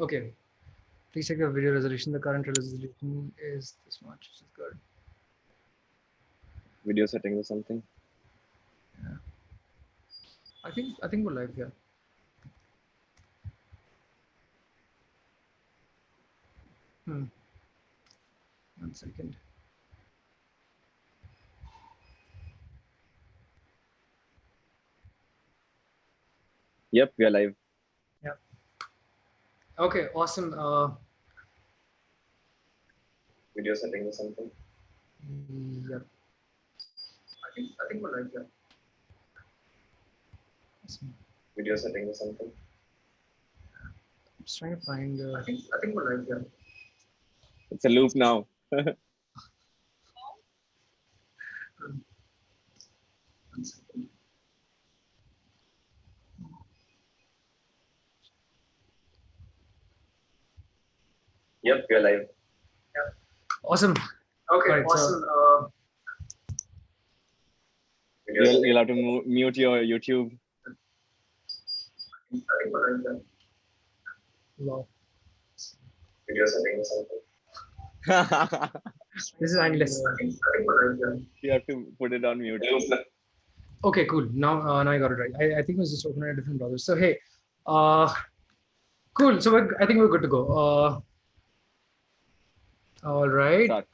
Okay. Please check your video resolution. The current resolution is this much, which is good. Video settings or something. Yeah. I think we're live here. Hmm. 1 second. Yep, we are live. Yeah. Okay. Awesome. Video settings or something. Yeah. I think we're live here. Awesome. Video settings or something. I'm just trying to find. I think we're live here. It's a loop now. Hmm. 1 second. Yep, we are live. Yeah. Awesome. Okay, Right. awesome. So. You'll have to mute your YouTube. I think we're live here. Wow. Video settings or something. This is endless. I think we're live here. You have to put it on mute. Okay, cool. Now I got it right. I think it was just open in a different browser. So hey, uh, cool. So I think we're good to go. All right. Start.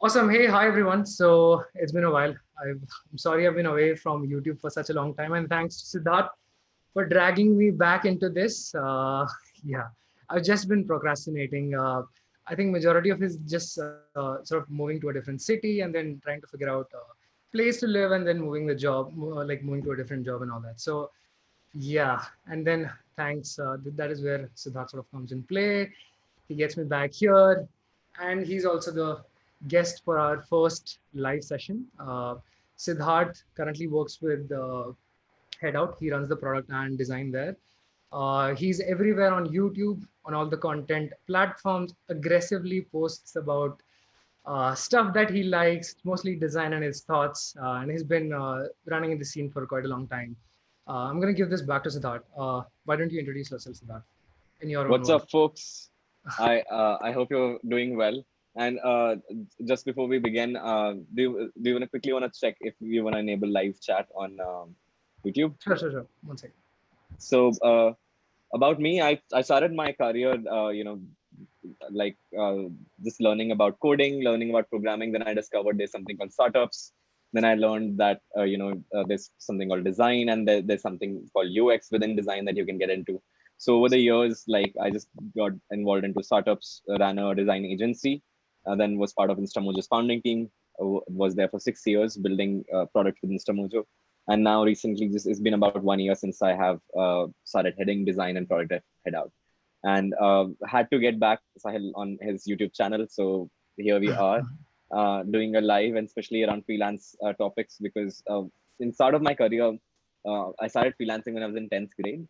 Awesome. Hey, hi everyone. So it's been a while. I'm sorry I've been away from YouTube for such a long time, and thanks to Siddharth for dragging me back into this. Yeah, I've just been procrastinating. I think majority of it is just sort of moving to a different city and then trying to figure out a place to live and then moving the job, like moving to a different job and all that. So yeah, and then thanks. That is where Siddharth sort of comes in play. He gets me back here, and he's also the guest for our first live session. Siddharth currently works with Head Out. He runs the product and design there. He's everywhere on YouTube, on all the content platforms, aggressively posts about stuff that he likes, mostly design and his thoughts. And he's been running in the scene for quite a long time. I'm going to give this back to Siddharth. Why don't you introduce yourself, Siddharth, in your own What's words? up, folks? I hope you're doing well. And just before we begin, do you want to quickly check if you want to enable live chat on YouTube? Sure. 1 second. So about me, I started my career, like just learning about coding, learning about programming. Then I discovered there's something called startups. Then I learned that there's something called design, and there's something called UX within design that you can get into. So over the years, like I just got involved into startups, ran a design agency, then was part of Instamojo's founding team. Was there for 6 years building products with Instamojo, and now recently, just it's been about 1 year since I have started heading design and product at Head Out, and had to get back Sahil on his YouTube channel. So here we are, doing a live, and especially around freelance topics, because in start of my career, I started freelancing when I was in 10th grade.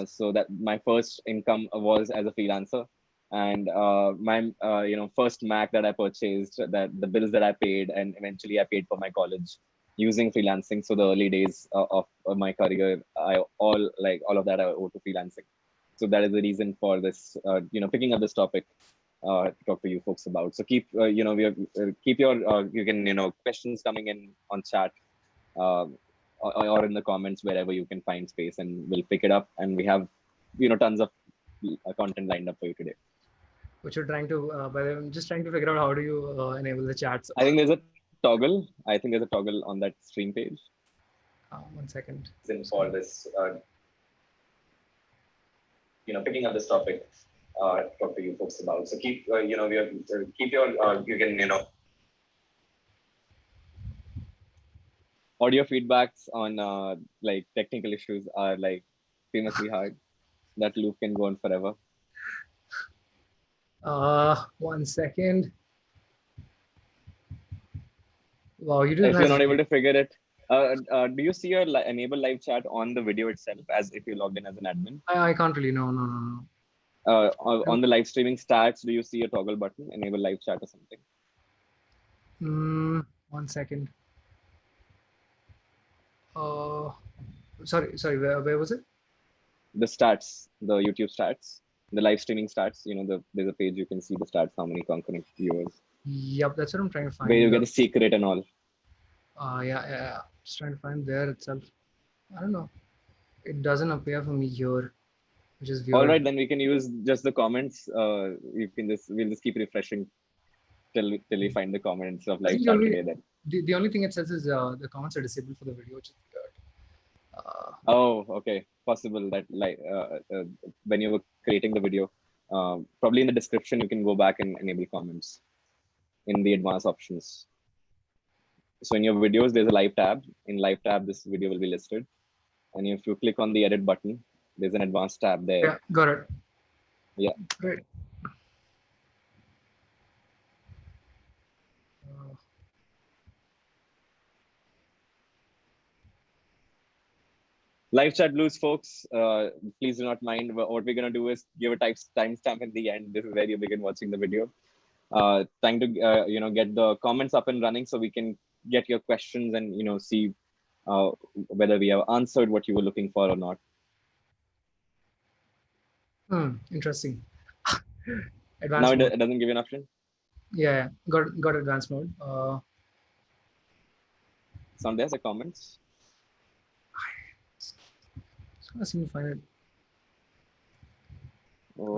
So that my first income was as a freelancer, and my first Mac that I purchased, that the bills that I paid, and eventually I paid for my college using freelancing. So the early days of my career, all of that I owe to freelancing. So that is the reason for this, picking up this topic to talk to you folks about. So keep, keep your, you can, questions coming in on chat, uh, or in the comments, wherever you can find space, and we'll pick it up. And we have, tons of content lined up for you today. Which you're trying to, by the way, I'm just trying to figure out how do you enable the chats. I think there's a toggle. I think there's a toggle on that stream page. 1 second. In for this, picking up this topic, talk to you folks about. So keep, keep your, you can, audio feedbacks on like technical issues are like famously hard. That loop can go on forever. 1 second. Wow, you do If you're have. not able to figure it, do you see your enable live chat on the video itself as if you logged in as an admin? I can't really. No. On the live streaming stats, do you see a toggle button, enable live chat or something? 1 second. Uh, sorry. Where was it? The stats, the YouTube stats. the live streaming stats. There's a page you can see the stats, how many concurrent viewers, Yep, that's what I'm trying to where you find. get the secret and all. Yeah. Just trying to find there itself. I don't know. It doesn't appear for me here, which is All weird. right, then we can use just the comments. We'll just keep refreshing till we find the comments of I live think chat today. Then. the only thing it says is the comments are disabled for the video, which is weird. Oh, okay. Possible that when you were creating the video, probably in the description you can go back and enable comments in the advanced options. So in your videos, there's a live tab. In live tab, this video will be listed. And if you click on the edit button, there's an advanced tab there. Yeah, got it. Yeah. Great. Live chat blues, folks. Please do not mind. What we're gonna do is give a timestamp at the end. This is where you begin watching the video. Trying to get the comments up and running so we can get your questions and see whether we have answered what you were looking for or not. Interesting. Now Advanced mode. it doesn't give you an option. Yeah, got advanced mode. Sound there's a comments. I seem to find it.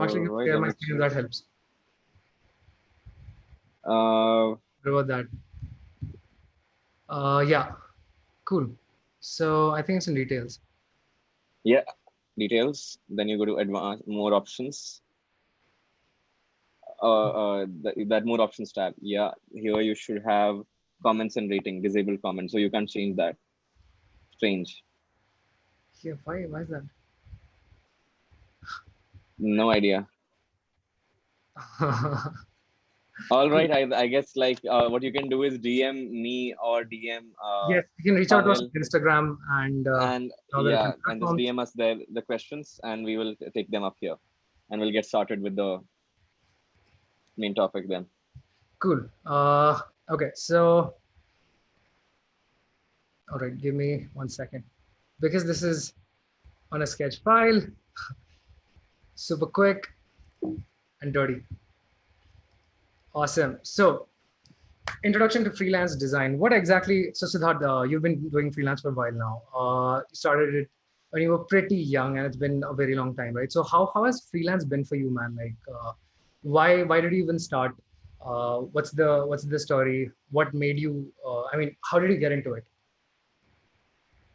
Actually, Right, share my screen. That helps. What about that? Yeah, cool. So I think it's in details. Yeah, details. Then you go to advanced, more options. That more options tab. Yeah, here you should have comments and rating, disabled comments, so you can change that. Strange. Yeah, why is that? No idea. All right, I guess what you can do is DM me or DM. Yes, you can reach out to us on Instagram and yeah, and just DM us the questions, and we will take them up here, and we'll get started with the main topic then. Cool. Okay, so all right, give me 1 second because this is on a sketch file. Super quick and dirty. Awesome. So, introduction to freelance design. What exactly? So, Siddharth, you've been doing freelance for a while now. You started it when you were pretty young, and it's been a very long time, right? So, how has freelance been for you, man? Like, why did you even start? What's the story? What made you? I mean, how did you get into it?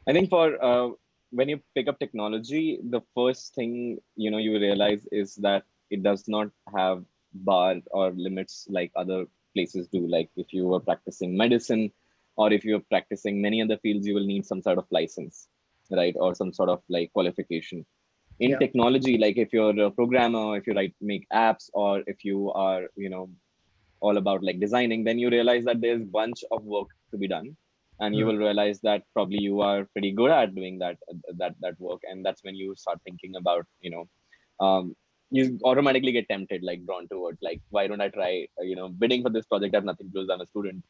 I think for when you pick up technology, the first thing you realize is that it does not have bar or limits like other places do. Like if you were practicing medicine or if you're practicing many other fields, you will need some sort of license, right? Or some sort of like qualification. In technology, like if you're a programmer, if you make apps, or if you are all about like designing, then you realize that there's a bunch of work to be done, and you will realize that probably you are pretty good at doing that work, and that's when you start thinking about you automatically get tempted, like drawn towards like, why don't I try bidding for this project? I have nothing to lose, I'm a student,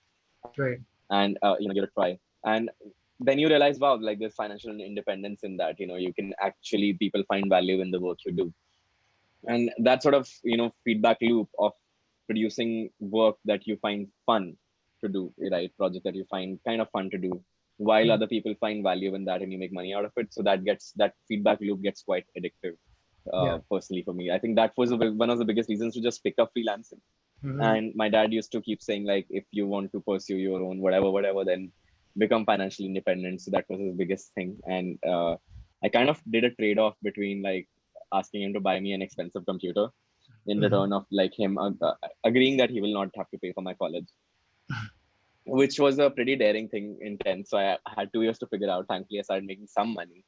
right? And give it a try. And then you realize, wow, like there's financial independence in that. You can actually, people find value in the work you do, and that sort of feedback loop of producing work that you find fun to do, right? Project that you find kind of fun to do, while other people find value in that and you make money out of it. So that feedback loop gets quite addictive. Personally, for me, I think that was one of the biggest reasons to just pick up freelancing. And my dad used to keep saying, like, if you want to pursue your own whatever, then become financially independent. So that was his biggest thing. And I kind of did a trade-off between like asking him to buy me an expensive computer in return of like him agreeing that he will not have to pay for my college, which was a pretty daring thing in 10th. So I had 2 years to figure out. Thankfully, I started making some money.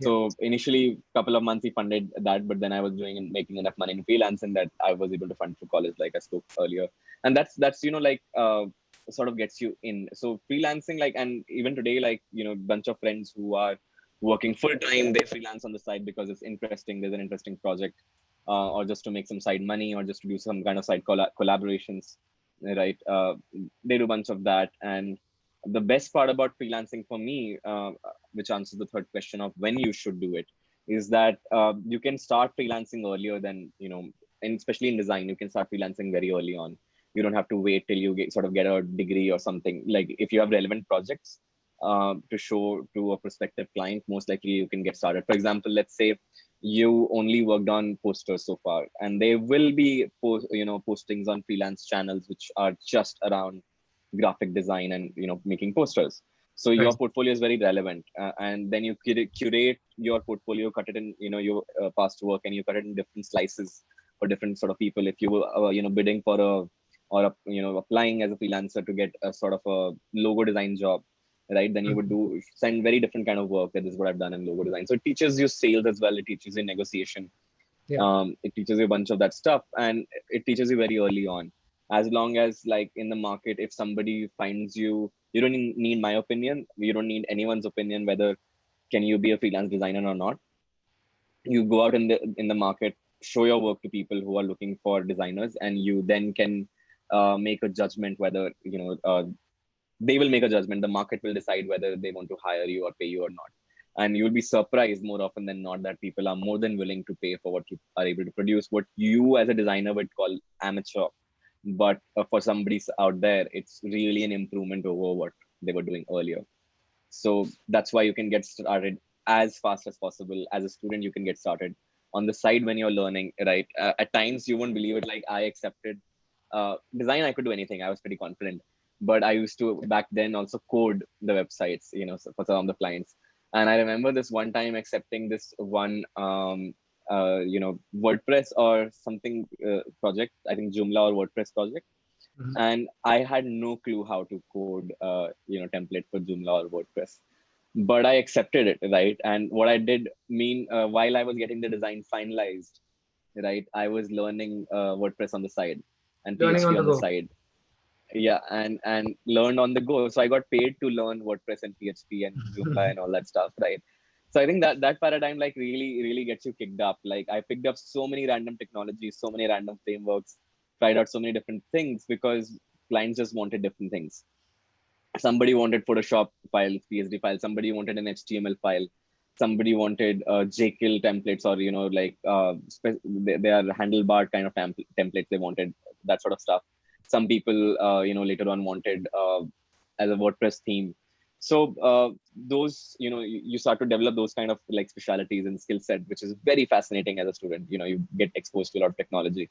So initially, a couple of months he funded that, but then I was doing and making enough money in freelancing that I was able to fund for college, like I spoke earlier. And that's sort of gets you in. So freelancing, like, and even today, like, bunch of friends who are working full time, they freelance on the side because it's interesting. There's an interesting project, or just to make some side money, or just to do some kind of side collaborations, right? They do a bunch of that. And the best part about freelancing for me, which answers the third question of when you should do it, is that you can start freelancing earlier than, and especially in design, you can start freelancing very early on. You don't have to wait till you sort of get a degree or something. Like if you have relevant projects to show to a prospective client, most likely you can get started. For example, let's say you only worked on posters so far, and there will be postings on freelance channels which are just around graphic design and making posters. So Right. your portfolio is very relevant, and then you curate your portfolio, cut it in your past work, and you cut it in different slices for different sort of people. If you were bidding for applying as a freelancer to get a sort of a logo design job, right? Then you would send very different kind of work. That is what I've done in logo design. So it teaches you sales as well. It teaches you negotiation. Yeah. It teaches you a bunch of that stuff, and it teaches you very early on. As long as, like, in the market, if somebody finds you, you don't need my opinion, you don't need anyone's opinion whether can you be a freelance designer or not. You go out in the market, show your work to people who are looking for designers, and you then can make a judgment whether they will make a judgment. The market will decide whether they want to hire you or pay you or not. And you'll be surprised more often than not that people are more than willing to pay for what you are able to produce, what you as a designer would call amateur. But for somebody out there, it's really an improvement over what they were doing earlier. So that's why you can get started as fast as possible. As a student, you can get started on the side when you're learning, right? At times, you won't believe it. Like, I accepted design, I could do anything. I was pretty confident. But I used to back then also code the websites, for some of the clients. And I remember this one time accepting this one, WordPress or something project. I think Joomla or WordPress project. Mhm. And I had no clue how to code, template for Joomla or WordPress. But I accepted it, right? And what I did while I was getting the design finalized, right, I was learning WordPress on the side and Learning on PHP the on the go. side. Yeah, and learned on the go. So I got paid to learn WordPress and PHP and Joomla and all that stuff, right? So I think that paradigm, like, really gets you kicked up. Like, I picked up so many random technologies, so many random frameworks, tried out so many different things because clients just wanted different things. Somebody wanted Photoshop files, PSD files. Somebody wanted an HTML file. Somebody wanted Jekyll templates, or they are handlebar kind of templates. They wanted that sort of stuff. Some people, later on wanted as a WordPress theme. So those, you start to develop those kind of like specialities and skill set, which is very fascinating as a student. You get exposed to a lot of technology,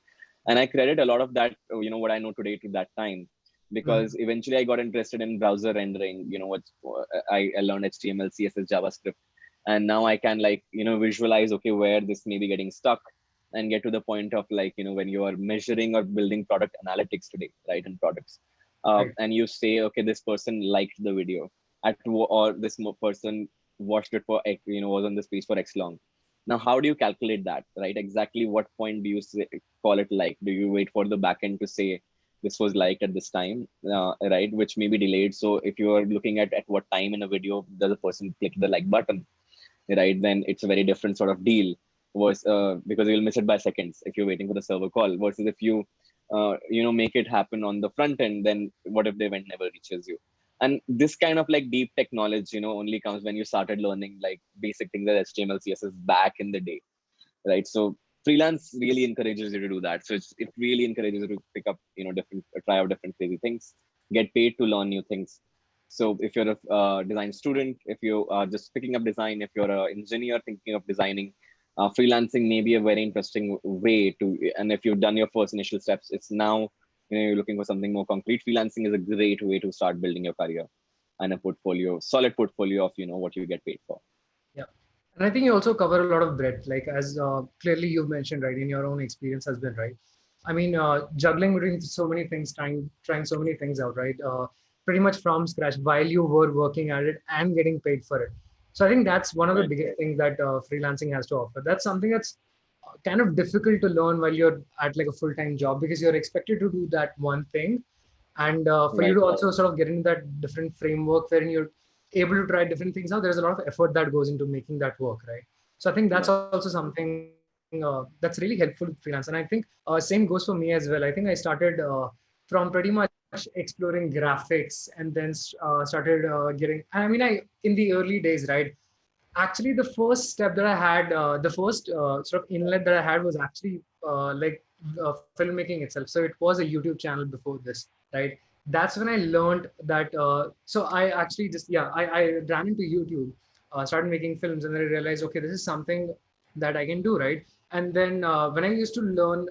and I credit a lot of that, what I know today, to that time, Mhm. because eventually I got interested in browser rendering. I learned HTML, CSS, JavaScript, and now I can, like, visualize, okay, where this may be getting stuck, and get to the point of, like, when you are measuring or building product analytics today, right, in products, Right. and you say, okay, this person liked the video or this person watched it for X, was on this page for X long. Now, how do you calculate that, right? Exactly what point do you call it like? Do you wait for the backend to say this was liked at this time, right? Which may be delayed. So if you are looking at what time in a video does a person click the like button, right? Then it's a very different sort of deal. Because you'll miss it by seconds if you're waiting for the server call. Versus if you, make it happen on the front end, then what if the event never reaches you? And this kind of like deep tech knowledge, only comes when you started learning like basic things like HTML, CSS back in the day, right? So freelance really encourages you to do that. So it really encourages you to pick up, different, try out different crazy things, get paid to learn new things. So if you're a design student, if you are just picking up design, if you're an engineer thinking of designing, freelancing may be a very interesting way to. And if you've done your first initial steps, it's now, you're looking for something more concrete. Freelancing is a great way to start building your career and a portfolio, solid portfolio of what you get paid for. Yeah. And I think you also cover a lot of breadth, like as clearly you mentioned, right, in your own experience has been, right? I mean, juggling between so many things, trying so many things out, right? Pretty much from scratch while you were working at it and getting paid for it. So I think that's one of the Right. biggest things that freelancing has to offer. That's something that's kind of difficult to learn while you're at like a full-time job, because you're expected to do that one thing, and for you Right. to also sort of get into that different framework wherein you're able to try different things out, there's a lot of effort that goes into making that work, right? So I think that's Yeah. also something that's really helpful with freelance. And I think same goes for me as well. I think I started from pretty much exploring graphics, and then started getting, I mean, I in the early days, right, Actually, the first step that I had, the first sort of inlet that I had was actually filmmaking itself. So it was a YouTube channel before this, right? That's when I learned that. So I actually just, yeah, I ran into YouTube, started making films, and then I realized, okay, this is something that I can do, right? And then when I used to learn,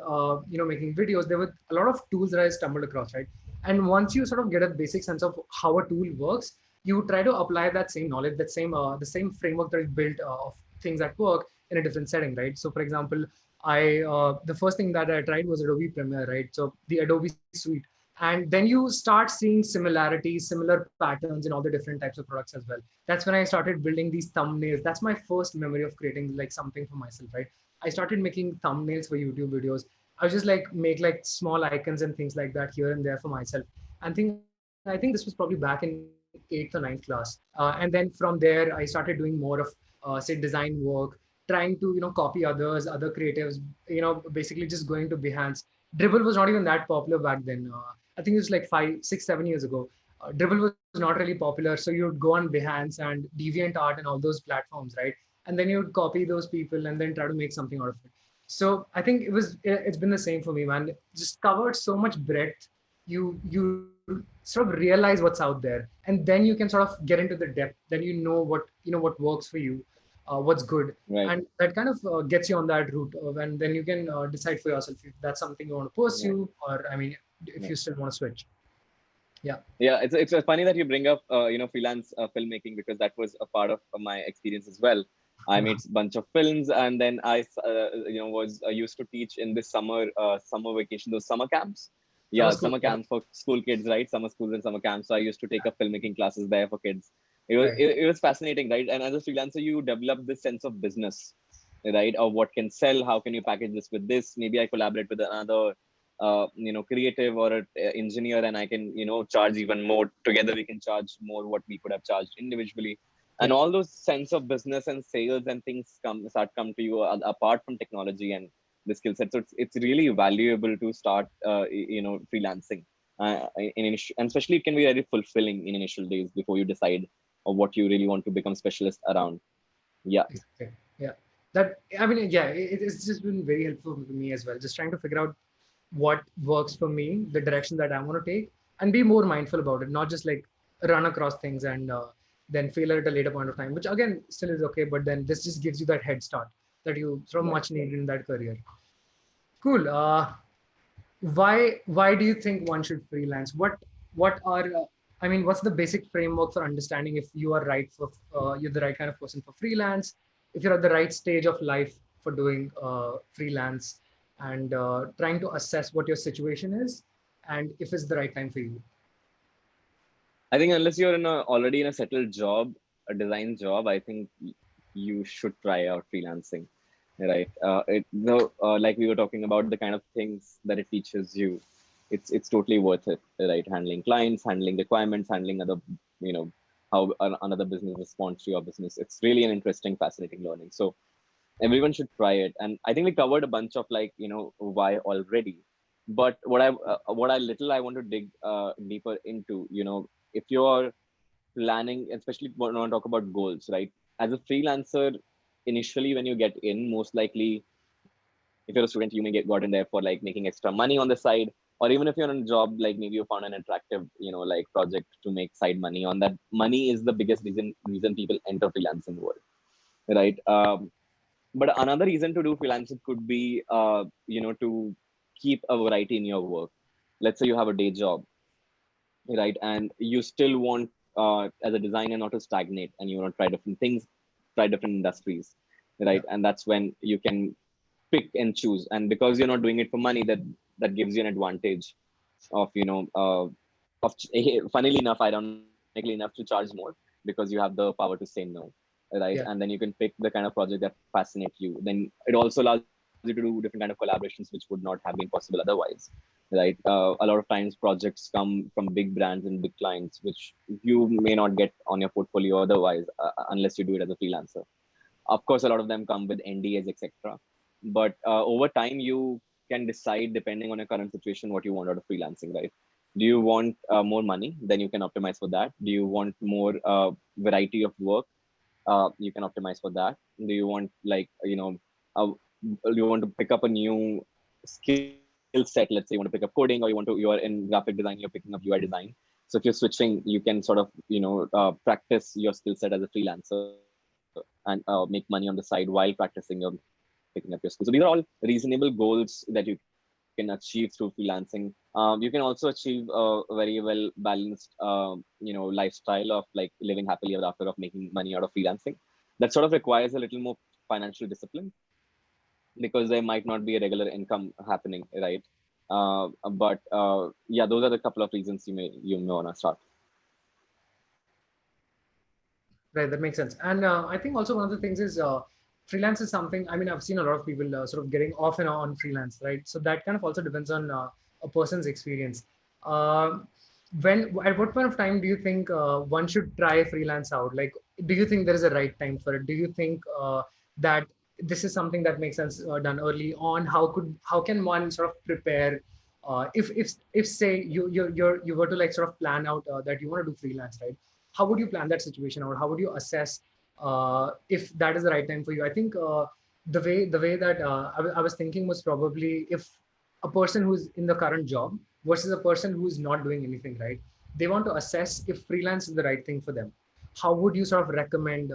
making videos, there were a lot of tools that I stumbled across, right? And once you sort of get a basic sense of how a tool works, you try to apply that same knowledge, that same the same framework that is built of things that work in a different setting, right? So, for example, I the first thing that I tried was Adobe Premiere, right? So the Adobe Suite, and then you start seeing similarities, similar patterns in all the different types of products as well. That's when I started building these thumbnails. That's my first memory of creating like something for myself, right? I started making thumbnails for YouTube videos. I was just like make like small icons and things like that here and there for myself. And I think this was probably back in 8th or 9th class. And then from there, I started doing more of say design work, trying to copy others, other creatives. Basically just going to Behance. Dribble was not even that popular back then. I think it was like 5, 6, 7 years ago. Dribble was not really popular, so you'd go on Behance and DeviantArt and all those platforms, right? And then you'd copy those people and then try to make something out of it. So I think it's been the same for me, man. Just covered so much breadth. You sort of realize what's out there, and then you can sort of get into the depth. Then what works for you, what's good, Right. and that kind of gets you on that route. And then you can decide for yourself if that's something you want to Right. pursue, or I mean, if Right. you still want to switch. Yeah. Yeah, it's funny that you bring up freelance filmmaking, because that was a part of my experience as well. I made a bunch of films, and then I was used to teach in this summer vacation, those summer camps. Summer Yeah, school. summer Yeah. camps for school kids, right? Summer schools and summer camps. So I used to take up filmmaking classes there for kids. Right. It was fascinating, right? And as a freelancer, you develop this sense of business, right? Of what can sell, how can you package this with this? Maybe I collaborate with another creative or an engineer, and I can charge even more. Together we can charge more what we could have charged individually. And Yeah. all those sense of business and sales and things come to you apart from technology and the skill set. So it's really valuable to start freelancing, and especially it can be very fulfilling in initial days before you decide of what you really want to become specialist around. Yeah. Exactly. Yeah. That, I mean, yeah, it's just been very helpful for me as well. Just trying to figure out what works for me, the direction that I want to take, and be more mindful about it, not just like run across things and then fail at a later point of time, which again still is okay. But then this just gives you that head start that you sort of Right. much needed in that career. Cool. Why do you think one should freelance? What are I mean, what's the basic framework for understanding if you are right for you're the right kind of person for freelance, if you're at the right stage of life for doing freelance, and trying to assess what your situation is and if it's the right time for you. I think unless you're already in a settled job, a design job, I think you should try out freelancing, right? Like we were talking about the kind of things that it teaches you, it's totally worth it, right? Handling clients, handling requirements, handling other, you know, how another business responds to your business. It's really an interesting, fascinating learning. So everyone should try it. And I think we covered a bunch of why already. But what I want to dig deeper into, if you're planning, especially when I talk about goals, right? As a freelancer, initially when you get in, most likely, if you're a student, you may get gotten there for like making extra money on the side, or even if you're in a job, like maybe you found an attractive, like project to make side money on. That money is the biggest reason people enter freelancing world, right? But another reason to do freelancing could be, to keep a variety in your work. Let's say you have a day job, right? And you still want, as a designer, not to stagnate, and you want to try different things, try different industries, Yeah. right? And that's when you can pick and choose. And because you're not doing it for money, that gives you an advantage of, funnily enough, ironically enough, to charge more because you have the power to say no, right? Yeah. And then you can pick the kind of project that fascinates you. Then it also allows you to do different kind of collaborations which would not have been possible otherwise, right? A lot of times projects come from big brands and big clients which you may not get on your portfolio otherwise, unless you do it as a freelancer. Of course, a lot of them come with NDAs, etc. But over time, you can decide, depending on your current situation, what you want out of freelancing, right? Do you want more money? Then you can optimize for that. Do you want more variety of work? You can optimize for that. Do you want like, you want to pick up a new skill set? Let's say you want to pick up coding, or you are in graphic design, you're picking up UI design. So if you're switching, you can sort of, practice your skill set as a freelancer and make money on the side while practicing your picking up your skills. So these are all reasonable goals that you can achieve through freelancing. You can also achieve a very well balanced, lifestyle of like living happily ever after, of making money out of freelancing. That sort of requires a little more financial discipline, because there might not be a regular income happening, right? But yeah, those are the couple of reasons you may want to start. Right, that makes sense. And I think also one of the things is freelance is something, I mean, I've seen a lot of people sort of getting off and on freelance, right? So that kind of also depends on a person's experience. Uh, at what point of time do you think one should try freelance out? Like, do you think there is a right time for it? Do you think that this is something that makes sense done early on? How can one sort of prepare? If say you were to like sort of plan out that you want to do freelance, right? How would you plan that situation, or how would you assess if that is the right time for you? I think the way that I was thinking was probably if a person who's in the current job versus a person who's not doing anything, right? They want to assess if freelance is the right thing for them. How would you sort of recommend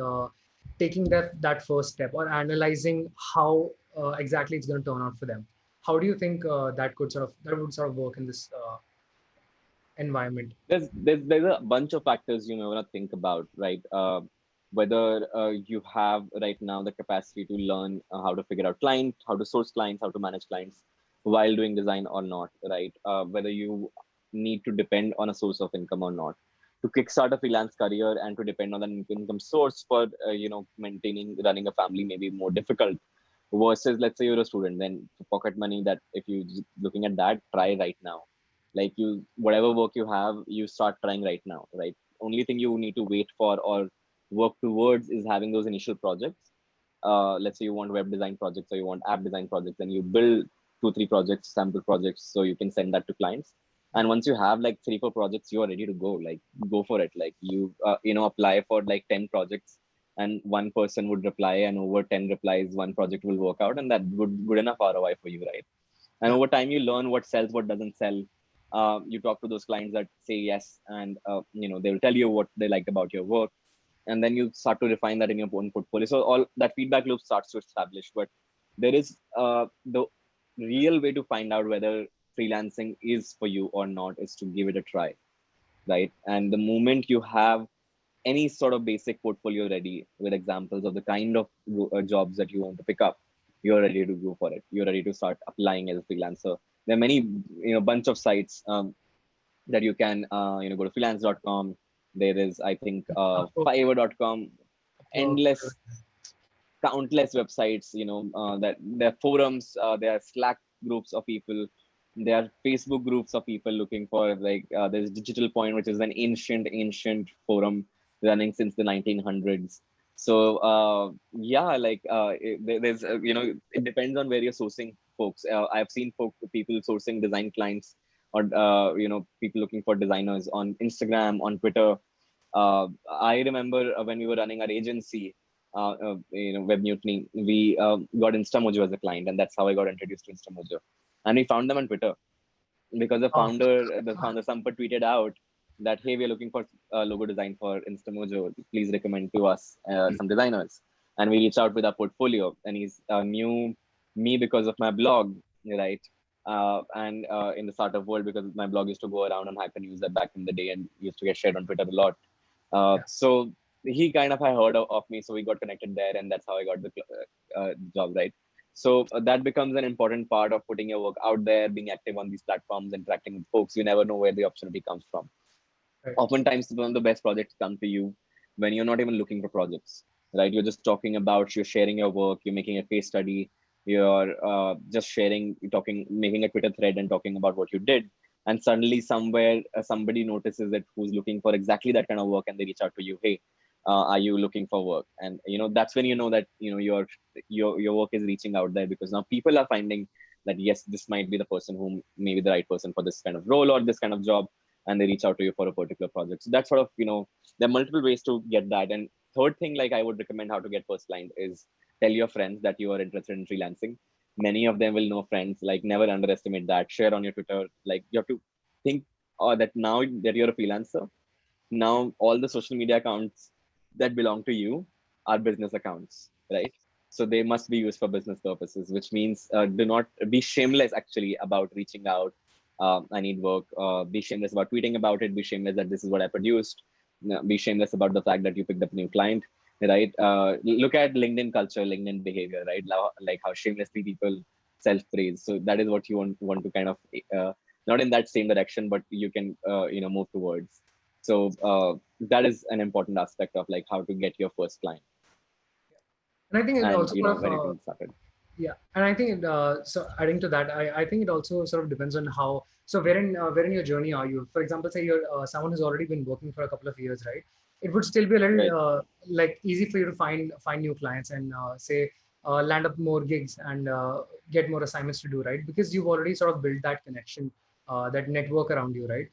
taking that first step, or analyzing how exactly it's going to turn out for them? How do you think that would sort of work in this environment? There's a bunch of factors you may want to think about, right? Whether you have right now the capacity to learn how to figure out clients, how to source clients, how to manage clients while doing design or not, right? Whether you need to depend on a source of income or not. To kickstart a freelance career and to depend on an income source for maintaining running a family may be more difficult, versus let's say you're a student, then pocket money, that if you looking at that, try right now. Like, you, whatever work you have, you start trying right now, right? Only thing you need to wait for or work towards is having those initial projects. Let's say you want web design projects or you want app design projects, and you build 2 3 projects, sample projects, so you can send that to clients. And once you have like 3 4 projects, you are ready to go. Like, go for it. Like, you apply for like 10 projects, and one person would reply, and over 10 replies one project will work out, and that would good enough ROI for you, right? And Yeah. over time you learn what sells, what doesn't sell. You talk to those clients that say yes, and they will tell you what they like about your work, and then you start to refine that in your own portfolio. So all that feedback loop starts to establish. But there is the real way to find out whether freelancing is for you or not is to give it a try, right? And the moment you have any sort of basic portfolio ready with examples of the kind of jobs that you want to pick up, you're ready to go for it. You're ready to start applying as a freelancer. There are many, bunch of sites that you can, go to freelance.com. There is, I think, Upwork, fiverr.com, Upwork, endless, countless websites, that there are forums, there are Slack groups of people, there are Facebook groups of people looking for, like, there's Digital Point, which is an ancient forum running since the 1900s. So yeah, like, there's it depends on where you're sourcing folks. I've seen people sourcing design clients, or people looking for designers on Instagram, on Twitter. I remember when we were running our agency, Web Mutiny, we got Instamojo as a client, and that's how I got introduced to Instamojo. And we found them on Twitter because oh, the founder Sampath tweeted out that, hey, we're looking for logo design for Instamojo. Please recommend to us some designers. And we reached out with our portfolio, and he's knew me because of my blog, right? And in the startup world, because my blog used to go around on Hyper News that back in the day and used to get shared on Twitter a lot. yeah. So he kind of had heard of me, so we got connected there, and that's how I got the job, right? So that becomes an important part of putting your work out there, being active on these platforms, interacting with folks. You never know where the opportunity comes from. Right. Oftentimes, one of the best projects come to you when you're not even looking for projects, right? You're just talking about, you're sharing your work, you're making a case study, you're just sharing, talking, making a Twitter thread and talking about what you did. And suddenly, somewhere, somebody notices it who's looking for exactly that kind of work, and they reach out to you. Hey, are you looking for work? And that's when you know that your work is reaching out there, because now people are finding that yes, this might be the person who may be the right person for this kind of role or this kind of job, and they reach out to you for a particular project. So that's sort of, there are multiple ways to get that. And third thing, like I would recommend how to get first client is tell your friends that you are interested in freelancing. Many of them will know friends. Like never underestimate that. Share on your Twitter. Like you have to think that now that you're a freelancer, now all the social media accounts that belong to you are business accounts, right? So they must be used for business purposes, which means do not be shameless actually about reaching out. I need work. Be shameless about tweeting about it. Be shameless that this is what I produced. Be shameless about the fact that you picked up a new client, right? Look at LinkedIn culture, LinkedIn behavior, right? Like how shamelessly people self-praise. So that is what you want to kind of not in that same direction, but you can move towards. So that is an important aspect of like how to get your first client, And I think it and also sort when it of gets started. yeah, and I think so. Adding to that, I think it also sort of depends on how. So where in your journey are you? For example, say you're someone who's already been working for a couple of years, right? It would still be a little Right. like easy for you to find new clients and say land up more gigs and get more assignments to do, right? Because you've already sort of built that connection, that network around you, right?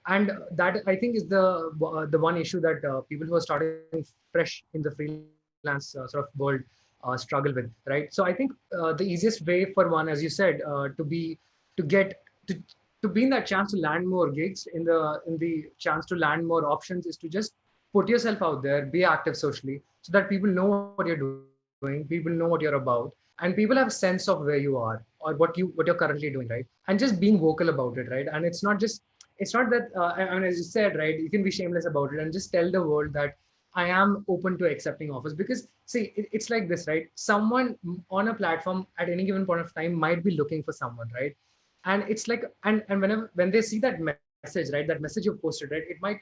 And that I think is the one issue that people who are starting fresh in the freelance sort of world struggle with, right? So I think the easiest way for one, as you said, to get to be in that chance to land more gigs in the chance to land more options is to just put yourself out there, be active socially, so that people know what you're doing, people know what you're about, and people have a sense of where you are or what you're currently doing, right? And just being vocal about it, right? And it's not that I mean, as you said, right, you can be shameless about it and just tell the world that I am open to accepting offers. Because see, it's like this, right? Someone on a platform at any given point of time might be looking for someone, right? And it's like, and whenever when they see that message, right, that message you've posted, right, it might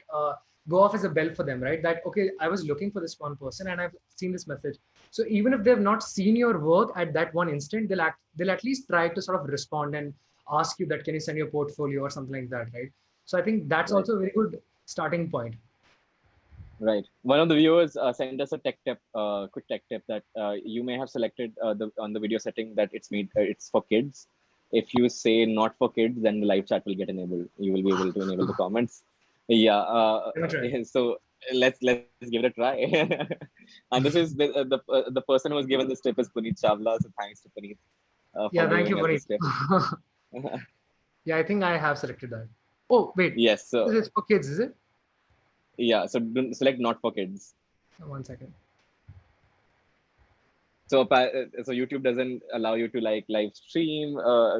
go off as a bell for them, right? That okay, I was looking for this one person and I've seen this message. So even if they've not seen your work at that one instant, they'll at least try to sort of respond and ask you that can you send your portfolio or something like that, right? So I think that's Right. also a very good starting point. Right. One of the viewers sent us a tech tip, quick tech tip that you may have selected the on the video setting that it's for kids. If you say not for kids, then the live chat will get enabled. You will be able to enable the comments. Yeah. Let me try. So let's give it a try. And this is the person who was given this tip is Puneet Chavla. So thanks to Puneet for Yeah, thank you, giving us Puneet. this tip. Yeah, I think I have selected that. Oh, wait. Yes. This So is for kids, is it? yeah. So select not for kids. One second. So YouTube doesn't allow you to like live stream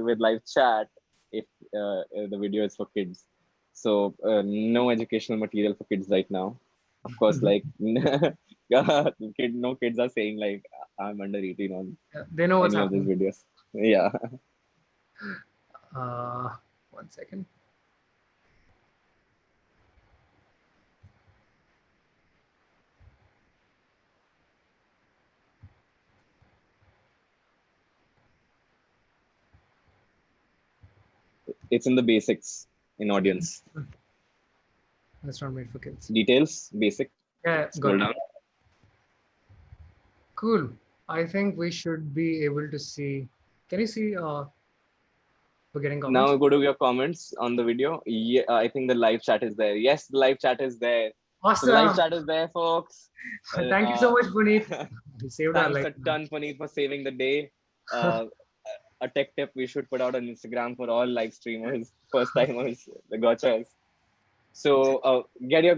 with live chat if the video is for kids. So no educational material for kids right now. Of course, like no kids are saying like I'm under 18 on Yeah, they know what's any of these happening. videos. Yeah. Uh, One second. It's in the basics in audience. That's not made for kids. Details, basic, Yeah, got scroll it. down. Cool. I think we should be able to see. Can you see we're getting comments? Now go to your comments on the video. Yeah, I think the live chat is there. Yes, the live chat is there. So the live Awesome. chat is there, folks. Thank you so much, Puneet. You saved our Thanks life, a man. ton, Puneet, for saving the day. Uh, a tech tip we should put out on Instagram for all live streamers, first timers, the gotchas. So get your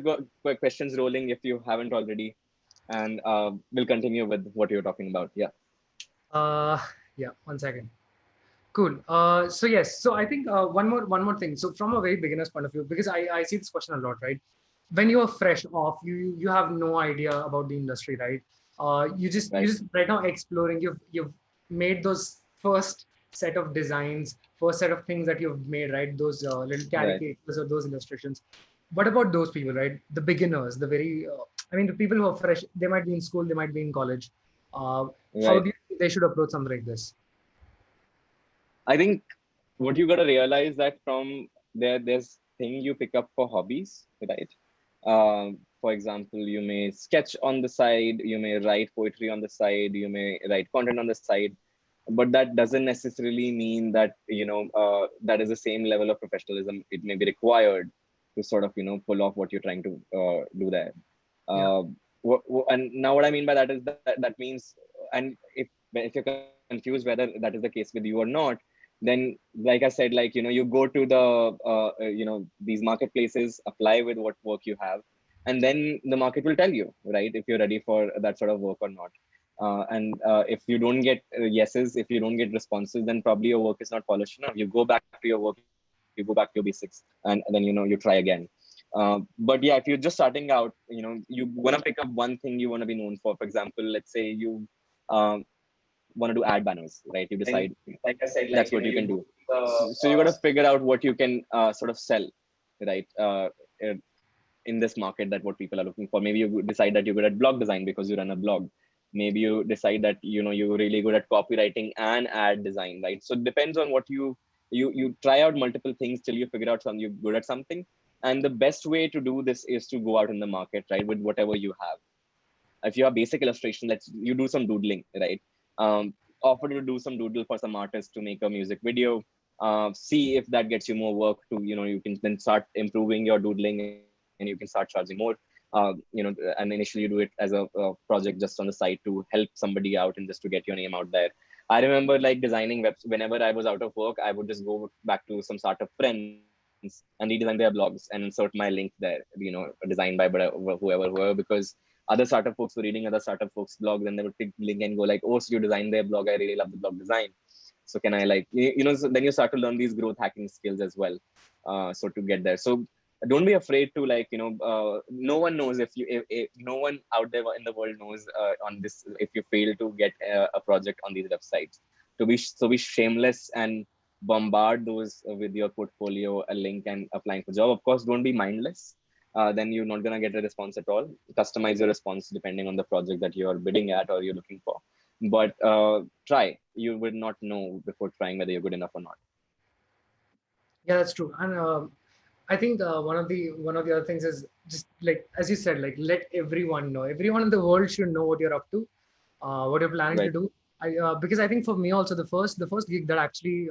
questions rolling if you haven't already, and we'll continue with what you're talking about. Yeah. Uh, yeah, one second. Cool. So yes, so I think one more thing. So from a very beginner's point of view, because I see this question a lot, right? When you are fresh off, you have no idea about the industry, right? You Right. just right now exploring. You've made those first set of designs, first set of things that you've made, right? Those little Right. caricatures or those illustrations. What about those people, right? The beginners, the very, I mean, the people who are fresh. They might be in school, they might be in college. Uh, how Right. do you think they should approach something like this? I think what you gotta realize that from there's thing you pick up for hobbies, right? For example, you may sketch on the side, you may write poetry on the side, you may write content on the side, but that doesn't necessarily mean that that is the same level of professionalism it may be required to sort of pull off what you're trying to do there. Yeah. Uh, And now what I mean by that is that means, and if you're confused whether that is the case with you or not, then like I said, like, you go to the these marketplaces, apply with what work you have, and then the market will tell you, right, if you're ready for that sort of work or not. And if you don't get yeses, if you don't get responses, then probably your work is not polished enough. You go back to your work, you go back to your basics, and then you try again. But yeah, if you're just starting out, you want to pick up one thing you want to be known for. For example, let's say you want to do ad banners, right? You decide Like I said, that's like what you can do. the So you got to figure out what you can sort of sell, right? Uh, in this market, that what people are looking for. Maybe you decide that you're good at blog design because you run a blog. Maybe you decide that you're really good at copywriting and ad design, right? So it depends on what you try out multiple things till you figure out something, you're good at something. And the best way to do this is to go out in the market, right, with whatever you have. If you have basic illustration, let's you do some doodling, right? Offer to do some doodle for some artists to make a music video. See if that gets you more work. To you can then start improving your doodling, and you can start charging more. And initially you do it as a project just on the side to help somebody out and just to get your name out there. I remember like designing webs whenever I was out of work. I would just go back to some startup friends and redesign their blogs and insert my link there, designed by whoever, because other startup folks were reading other startup folks' blogs, and they would click link and go like, "Oh, so you designed their blog? I really love the blog design. So can I like So then you start to learn these growth hacking skills as well. So to get there, so don't be afraid to like no one knows if no one out there in the world knows on this if you fail to get a project on these websites. Be shameless and bombard those with your portfolio, a link, and applying for job. Of course, don't be mindless. Then you're not gonna get a response at all. Customize your response depending on the project that you're bidding at or you're looking for. But try. You will not know before trying whether you're good enough or not. Yeah, that's true. And I think one of the other things is just like as you said, like let everyone know. Everyone in the world should know what you're up to, what you're planning to Right. do. Because I think for me also the first gig that actually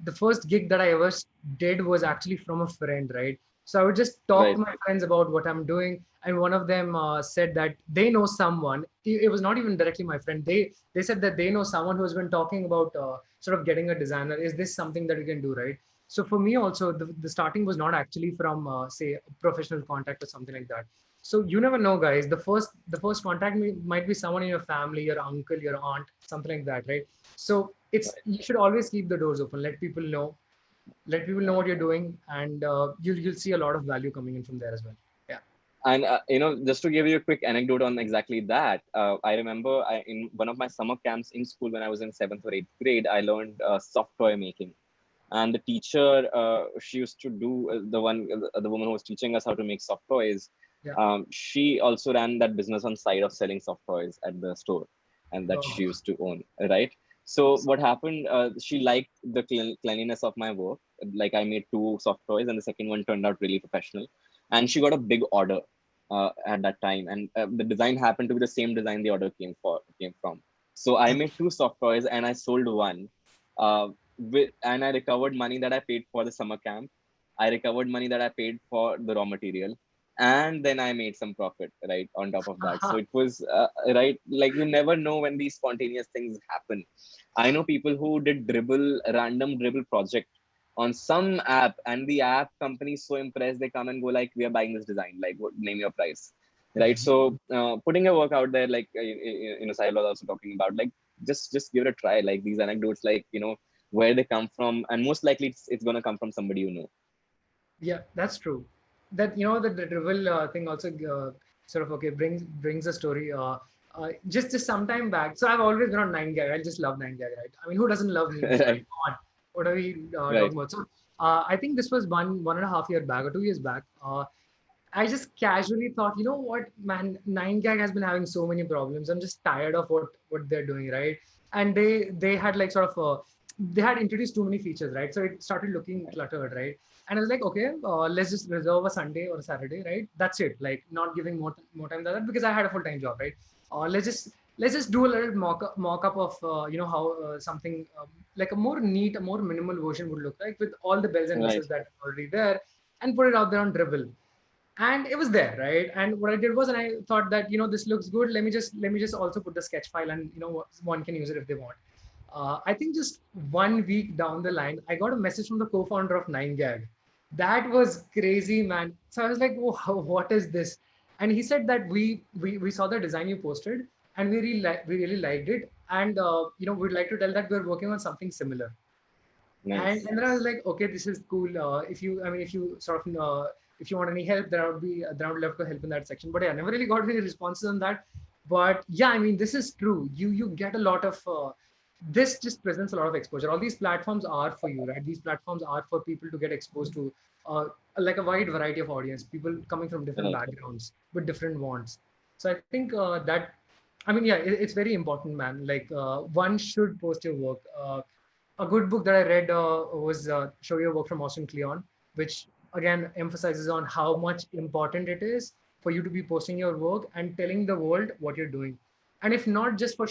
the first gig that I ever did was actually from a friend, right? So I would just talk to Right. my friends about what I'm doing, and one of them said that they know someone. It was not even directly my friend. They said that they know someone who's been talking about sort of getting a designer. Is this something that you can do, right? So for me also the starting was not actually from say a professional contact or something like that. So you never know, guys. The first contact might be someone in your family, your uncle, your aunt, something like that, right? So it's you should always keep the doors open. Let people know what you're doing, and you'll see a lot of value coming in from there as well. Yeah. And just to give you a quick anecdote on exactly that, I remember in one of my summer camps in school when I was in seventh or eighth grade, I learned soft toy making. And the teacher, she used to do the woman who was teaching us how to make soft toys. Yeah. She also ran that business on side of selling soft toys at the store, and that Oh, she used to own, right? So what happened? She liked the cleanliness of my work. Like I made two soft toys, and the second one turned out really professional. And she got a big order at that time, and the design happened to be the same design the order came from. So I made two soft toys, and I sold one. And I recovered money that I paid for the summer camp. I recovered money that I paid for the raw material, and then I made some profit right on top of that. So it was right, like you never know when these spontaneous things happen. I know people who did random dribble project on some app, and the app company is so impressed they come and go like, "We are buying this design. Like, what name your price?" Right. So putting your work out there, like Sahil was also talking about, like just give it a try. Like these anecdotes, like where they come from, and most likely it's gonna come from somebody you know. yeah, that's true. That the drivel thing also sort of okay brings a story. Just some time back. So I've always been on 9gag. I just love 9gag, right? I mean, who doesn't love memes, right? Right. Come on, what are we Right. talking about? So I think this was one and a half year back or 2 years back. I just casually thought, you know what, man, 9gag has been having so many problems. I'm just tired of what they're doing, right? And they had like sort of they had introduced too many features, right? So it started looking cluttered, right? And I was like, okay, let's just reserve a Sunday or a Saturday, right? That's it. Like not giving more time than that because I had a full time job, right? Let's just do a little mock up of how something like a more neat, a more minimal version would look like with all the bells and Right. whistles that are already there, and put it out there on Dribble. and it was there, right? And what I did was, and I thought that, this looks good. Let me just also put the sketch file, and one can use it if they want. I think just 1 week down the line, I got a message from the co-founder of 9gag. That was crazy, man. So I was like, "Whoa, what is this?" And he said that we saw the design you posted, and we really liked it, and we'd like to tell that we're working on something similar. And, Nice. and then I was like, okay, this is cool. If you sort of, if you want any help, then I would love to help in that section. But yeah, I never really got any responses on that. But yeah, I mean, this is true. You get a lot of, this just presents a lot of exposure. All these platforms are for you, right? These platforms are for people to get exposed to, like a wide variety of audience, people coming from different Right. backgrounds with different wants. So I think that, I mean, yeah, it's very important, man. Like, one should post your work. A good book that I read was Show Your Work from Austin Kleon, which again emphasizes on how much important it is for you to be posting your work and telling the world what you're doing. And if not just for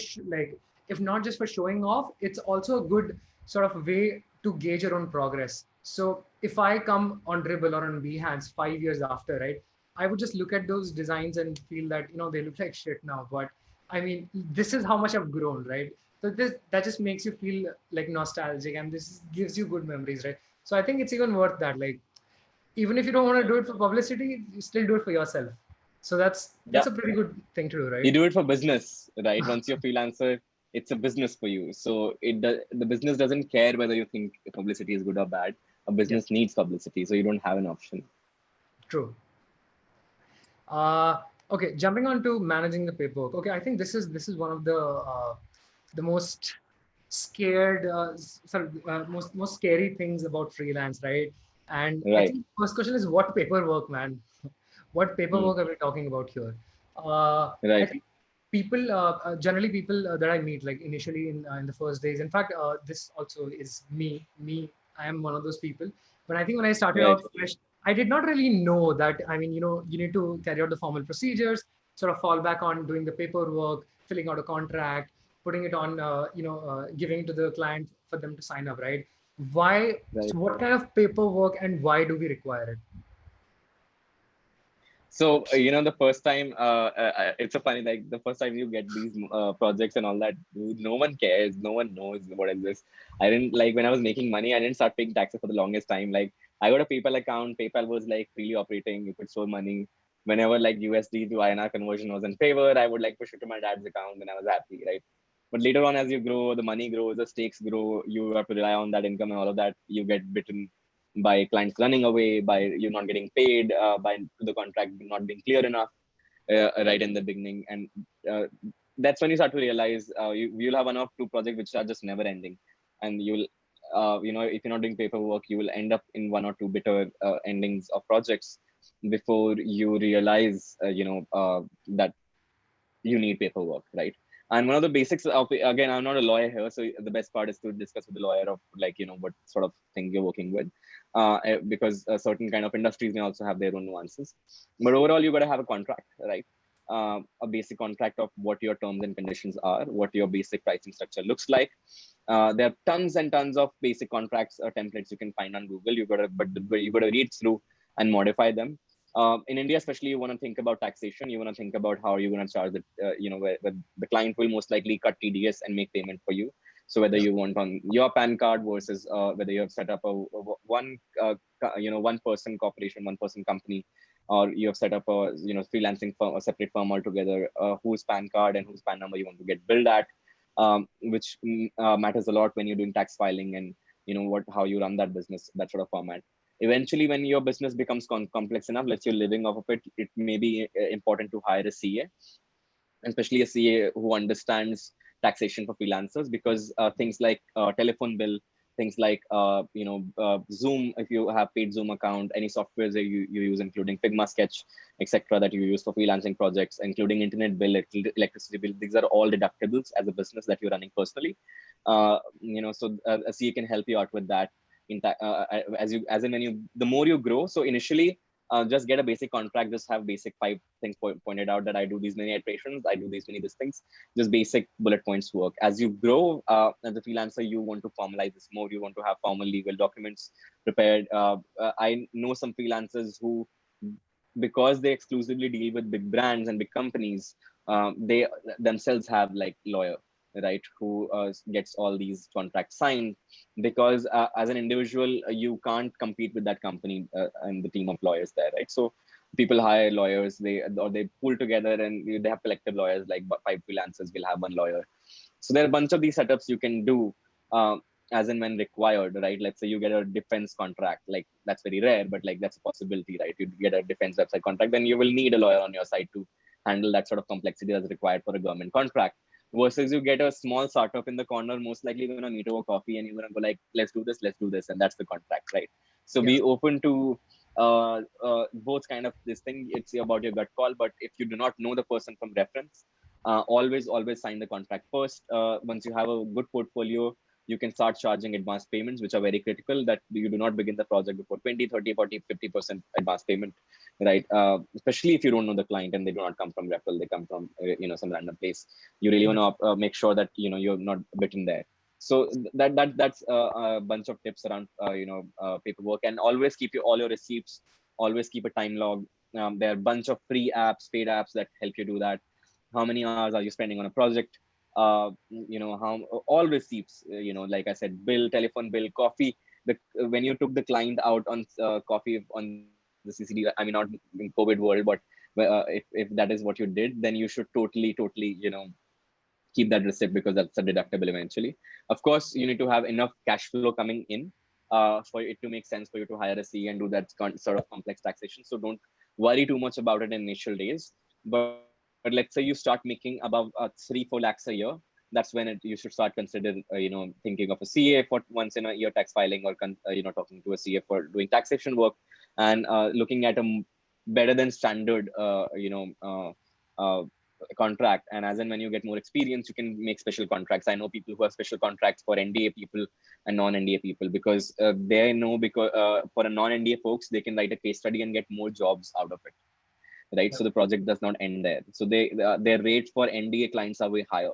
if not just for showing off, it's also a good sort of way to gauge your own progress. So if I come on Dribble or on Behance 5 years after, right, I would just look at those designs and feel that they look like shit now, but I mean, this is how much I've grown, right? So this that just makes you feel like nostalgic, and this gives you good memories, right? So I think it's even worth that. Like, even if you don't want to do it for publicity, you still do it for yourself. So that's Yeah. a pretty good thing to do, You right? do it for business, right? Once you're freelancer, it's a business for you. So the business doesn't care whether you think publicity is good or bad. A Yeah, business needs publicity, so you don't have an option. true. Okay, jumping on to managing the paperwork. Okay, I think this is one of the most scared, most scary things about freelance, right? And I Right. think first question is, what paperwork, man? What Hmm. paperwork are we talking about here? I Right. think people, generally people that I meet, like initially in the first days. In fact, this also is me. Me, I am one of those people. But I think when I started Right. out fresh, I did not really know that. I mean, you need to carry out the formal procedures, sort of fall back on doing the paperwork, filling out a contract, putting it on, giving it to the client for them to sign up, right? Why? Right. So what kind of paperwork and why do we require it? So the first time, it's a funny, like the first time you get these projects and all that, dude, no one cares, no one knows what is this. I didn't like when I was making money, I didn't start paying taxes for the longest time. Like I got a PayPal account. PayPal was like freely operating. You could store money whenever like USD to INR conversion was in favor. I would like push it to my dad's account, and I was happy, right? But later on, as you grow, the money grows, the stakes grow. You have to rely on that income and all of that. You get bitten by clients running away, by you not getting paid, by the contract not being clear enough right in the beginning, and uh, that's when you start to realize you'll have one or two projects which are just never ending, and you'll if you're not doing paperwork, you will end up in one or two bitter endings of projects before you realize that you need paperwork, right? And one of the basics of, again, I'm not a lawyer here, so the best part is to discuss with the lawyer of like what sort of thing you're working with, because certain kind of industries may also have their own nuances. But overall, you got to have a contract, right? A basic contract of what your terms and conditions are, what your basic pricing structure looks like. There are tons and tons of basic contracts or templates you can find on Google. But you got to read through and modify them. In India, especially, you want to think about taxation. You want to think about how you're going to charge it. Where the client will most likely cut TDS and make payment for you. So whether Yeah, you want on your PAN card versus whether you have set up one person corporation, one person company, or you have set up a freelancing firm, a separate firm altogether, whose PAN card and whose PAN number you want to get billed at, which matters a lot when you're doing tax filing and how you run that business, that sort of format. Eventually, when your business becomes complex enough, let's say you're living off of it, it may be important to hire a CA, especially a CA who understands taxation for freelancers, because things like telephone bill, things like Zoom, if you have paid Zoom account, any softwares that you use, including Figma, Sketch, etc., that you use for freelancing projects, including internet bill, electricity bill, these are all deductibles as a business that you're running personally. So a CA can help you out with that. As in when you, the more you grow, so initially just get a basic contract, just have basic 5 things pointed out, that I do these many iterations, I do these many these things, just basic bullet points work. As you grow as a freelancer, you want to formalize this more, you want to have formal legal documents prepared. I know some freelancers who because they exclusively deal with big brands and big companies, they themselves have like lawyer, right, who gets all these contracts signed, because as an individual, you can't compete with that company and the team of lawyers there, right? So people hire lawyers, they pull together, and they have collective lawyers, like five freelancers will have one lawyer. So there are a bunch of these setups you can do as and when required, right? Let's say you get a defense contract, like that's very rare, but like that's a possibility, right? You get a defense website contract, then you will need a lawyer on your side to handle that sort of complexity that's required for a government contract. Versus you get a small startup in the corner, most likely you're gonna meet over coffee and you're gonna go like, let's do this, and that's the contract, right? So Yeah. be open to both kind of this thing. It's about your gut call, but if you do not know the person from reference, always sign the contract first. Once you have a good portfolio, you can start charging advance payments, which are very critical, that you do not begin the project before 20, 30, 40, 50% advance payment, right? Especially if you don't know the client and they do not come from referral, they come from some random place. You really want to make sure that you're not bitten there. So that's a bunch of tips around paperwork. And always keep all your receipts, always keep a time log. There are a bunch of free apps, paid apps that help you do that. How many hours are you spending on a project? How all receipts, like I said, bill, telephone bill, coffee. When you took the client out on coffee on the CCD, I mean, not in COVID world, but if that is what you did, then you should totally, keep that receipt, because that's a deductible eventually. Of course, you need to have enough cash flow coming in for it to make sense for you to hire a C and do that sort of complex taxation. So don't worry too much about it in initial days. But let's say you start making above 3-4 lakhs a year, that's when you should start consider thinking of a CA for once in a year tax filing, or talking to a CA for doing taxation work, and looking at a better than standard uh, contract. And as and when you get more experience, you can make special contracts. I know people who have special contracts for NDA people and non-NDA people, because they know, because for a non-NDA folks, they can write a case study and get more jobs out of it, right? So the project does not end there. So their rates for NDA clients are way higher,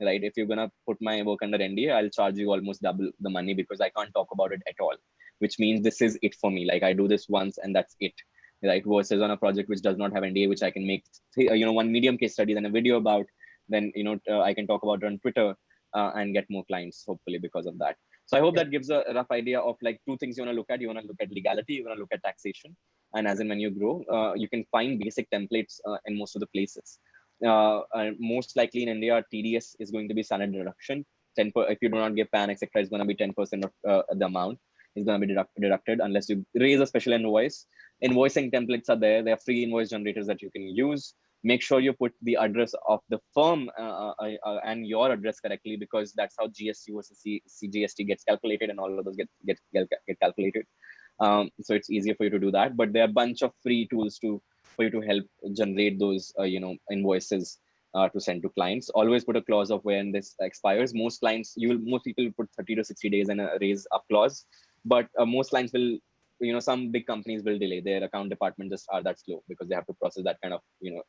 right? If you're gonna put my work under NDA, I'll charge you almost double the money, because I can't talk about it at all, which means this is it for me. Like I do this once and that's it, right? Versus on a project which does not have NDA, which I can make one medium case study, then a video about, then I can talk about it on Twitter and get more clients, hopefully, because of that. So I hope Yeah. that gives a rough idea of like two things you want to look at. You want to look at legality, you want to look at taxation, and as and when you grow, you can find basic templates in most of the places. Most likely in India, TDS is going to be standard deduction. If you do not give PAN, etc., it's going to be 10% of the amount is going to be deducted unless you raise a special invoice. Invoicing templates are there. There are free invoice generators that you can use. Make sure you put the address of the firm and your address correctly, because that's how GST versus CGST gets calculated, and all of those get calculated. So it's easier for you to do that. But there are a bunch of free tools for you to help generate those invoices to send to clients. Always put a clause of when this expires. Most people will put 30 to 60 days and a raise up clause, but most clients will, some big companies will delay. Their account department just are that slow, because they have to process that kind of,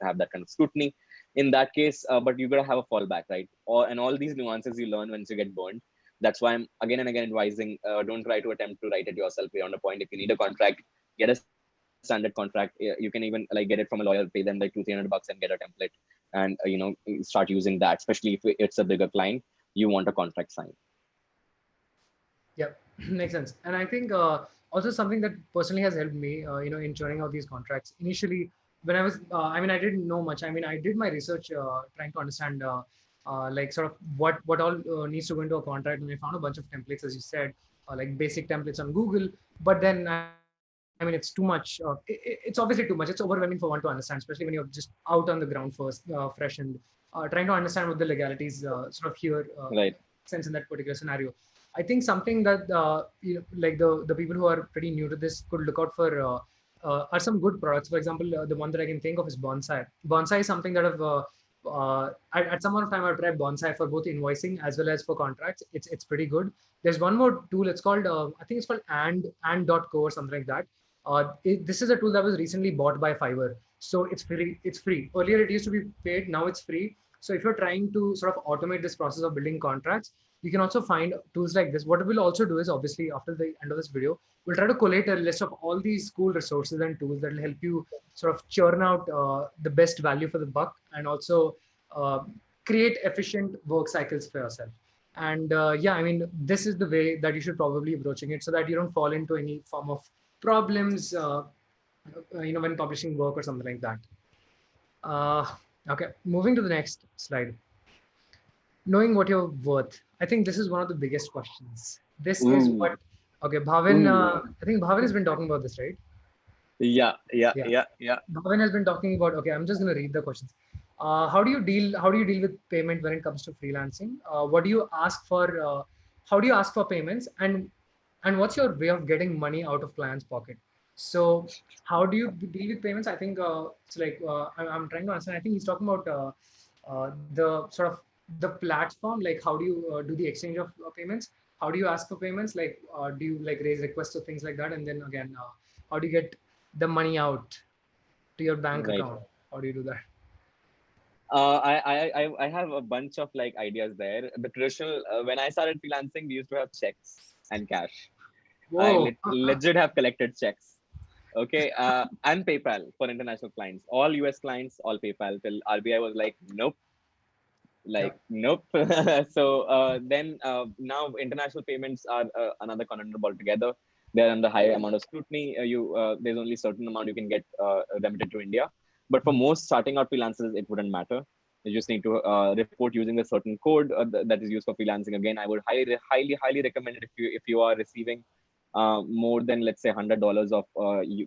have that kind of scrutiny in that case. But you got to have a fallback, right? And all these nuances you learn once you get burned. That's why I'm again and again advising, don't try to attempt to write it yourself beyond a point. If you need a contract, get a standard contract. You can even like get it from a lawyer, pay them like $200-300 and get a template, and start using that. Especially if it's a bigger client, you want a contract signed. Yeah, makes sense. And I think also something that personally has helped me, in churning out these contracts. Initially, when I was, I didn't know much. I mean, I did my research trying to understand, like sort of what all needs to go into a contract, and I found a bunch of templates, as you said, like basic templates on Google. But then, I mean, it's too much. It's obviously too much. It's overwhelming for one to understand, especially when you're just out on the ground first, fresh, and trying to understand what the legalities sort of here Right. sense in that particular scenario. I think something that like the people who are pretty new to this could look out for are some good products. For example, the one that I can think of is Bonsai. Bonsai is something that I've at some point of time I've tried Bonsai for both invoicing as well as for contracts. It's pretty good. There's one more tool. It's called I think it's called and.co or something like that. This is a tool that was recently bought by Fiverr, so it's free. It's free. Earlier it used to be paid. Now it's free. So if you're trying to sort of automate this process of building contracts, you can also find tools like this. What we'll also do is, obviously, after the end of this video, we'll try to collate a list of all these cool resources and tools that will help you sort of churn out the best value for the buck, and also uh, create efficient work cycles for yourself. And yeah, I mean, this is the way that you should probably be approaching it, so that you don't fall into any form of problems, when publishing work or something like that. uh, okay, moving to the next slide. Knowing what you're worth, I think this is one of the biggest questions. This is Ooh, what, okay, Bhavin, ooh. I think Bhavin has been talking about this, right? Yeah, yeah, Yeah, yeah, yeah. Bhavin has been talking about, okay, I'm just going to read the questions. How do you deal with payment when it comes to freelancing? What do you ask for? How do you ask for payments, and what's your way of getting money out of clients' pocket? So how do you deal with payments? I think it's like I'm trying to answer. I think he's talking about the sort of the platform. Like, how do you do the exchange of payments? How do you ask for payments? Like, do you like raise requests or things like that? And then again, how do you get the money out to your bank Right. account? How do you do that? I have a bunch of like ideas there. The traditional when I started freelancing, we used to have checks and cash. Whoa. Legit have collected checks. Okay, and PayPal for international clients. All US clients, all PayPal. Till RBI was like, nope, Yeah. nope. So then now international payments are another conundrum altogether. They're under high amount of scrutiny. There's only certain amount you can get remitted to India. But for most starting out freelancers, it wouldn't matter. You just need to report using a certain code that is used for freelancing. Again, I would highly recommend it if you are receiving more than, let's say, $100 of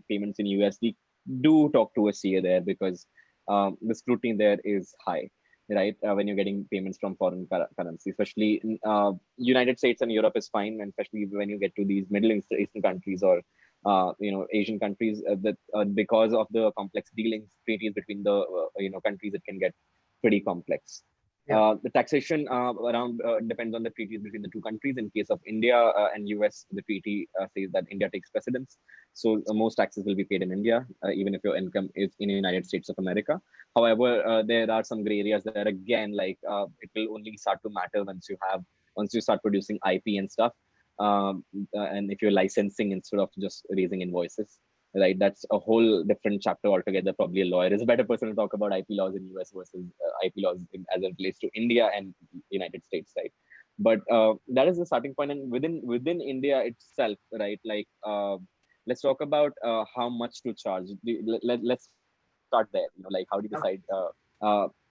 payments in USD. Do talk to a CA there, because the scrutiny there is high, right? When you're getting payments from foreign currency, especially in, United States and Europe is fine, and especially when you get to these Middle Eastern countries or Asian countries, that because of the complex dealings treaties between the countries, it can get pretty complex. Yeah. The taxation around depends on the treaties between the two countries. In case of India and US, the treaty says that India takes precedence. So most taxes will be paid in India, even if your income is in the United States of America. However, there are some gray areas there. Again, like it will only start to matter once you start producing IP and stuff, and if you're licensing instead of just raising invoices, right? That's a whole different chapter altogether. Probably a lawyer is a better person to talk about IP laws in US versus IP laws as it relates to India and United States, right? But that is the starting point, and within India itself, right? Like let's talk about how much to charge. Let's start there. Like, how do you decide?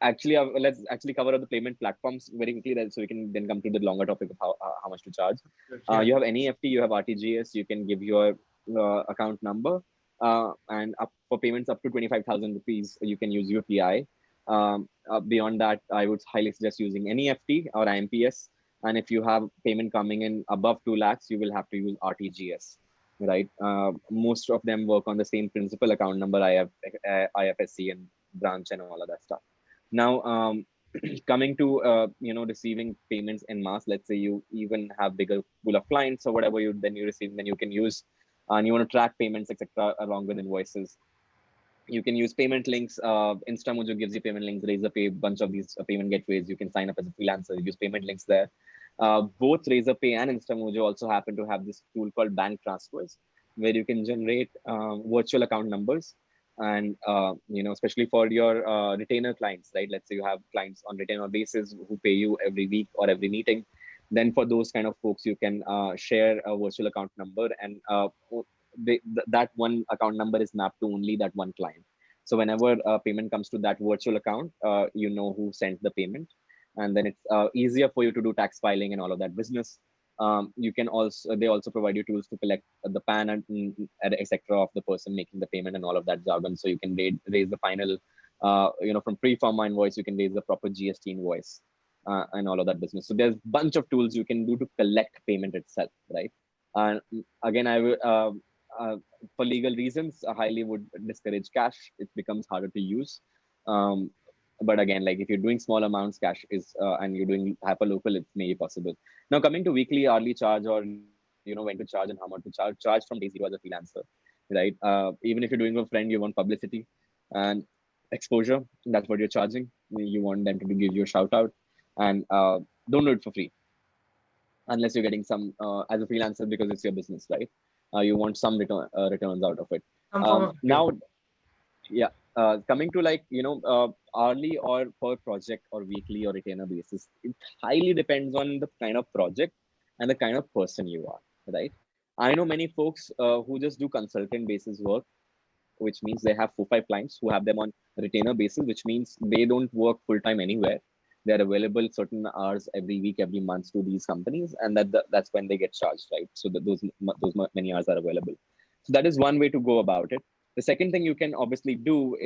Actually, let's actually cover up the payment platforms very quickly, so we can then come to the longer topic of how much to charge. Yeah. You have NEFT, you have RTGS. You can give your account number, and up for payments up to 25,000 rupees, you can use UPI. Beyond that, I would highly suggest using NEFT or IMPS. And if you have payment coming in above 2 lakhs, you will have to use RTGS, right? Most of them work on the same principal: account number, IFSC, and branch, and all of that stuff. Now, coming to receiving payments en masse, let's say you even have bigger pool of clients or whatever you receive, then you can use, and you want to track payments, etc., along with invoices. You can use payment links. InstaMojo gives you payment links. Razorpay, bunch of these payment gateways. You can sign up as a freelancer, use payment links there. Both Razorpay and InstaMojo also happen to have this tool called bank transfers, where you can generate virtual account numbers. And especially for your retainer clients, right? Let's say you have clients on retainer basis who pay you every week or every meeting. Then for those kind of folks, you can share a virtual account number, and that one account number is mapped to only that one client. So whenever a payment comes to that virtual account, you know who sent the payment, and then it's easier for you to do tax filing and all of that business. You can also They also provide you tools to collect the PAN and etc. of the person making the payment and all of that jargon. So you can raise the final, from pre-forma invoice, you can raise the proper GST invoice, and all of that business. So there's a bunch of tools you can do to collect payment itself, right? And again, I will. For legal reasons, I highly would discourage cash. It becomes harder to use. Um, but again, like if you're doing small amounts, cash is, and you're doing hyper local, it may be possible. Now, coming to weekly, hourly charge, or when to charge and how much to charge from day zero as a freelancer, right? Even if you're doing a friend, you want publicity and exposure. That's what you're charging. You want them to give you a shout out, and don't do it for free. unless you're getting some as a freelancer because it's your business, right? You want some returns out of it. Some form of Now, reward. yeah, coming to like hourly or per project or weekly or retainer basis, it highly depends on the kind of project and the kind of person you are, right? I know many folks who just do consultant basis work, which means they have 4 5 clients who have them on retainer basis, which means they don't work full time anywhere. They are available certain hours every week, every month to these companies, and that's when they get charged, right? So that those many hours are available. So that is one way to go about it. The second thing you can obviously do,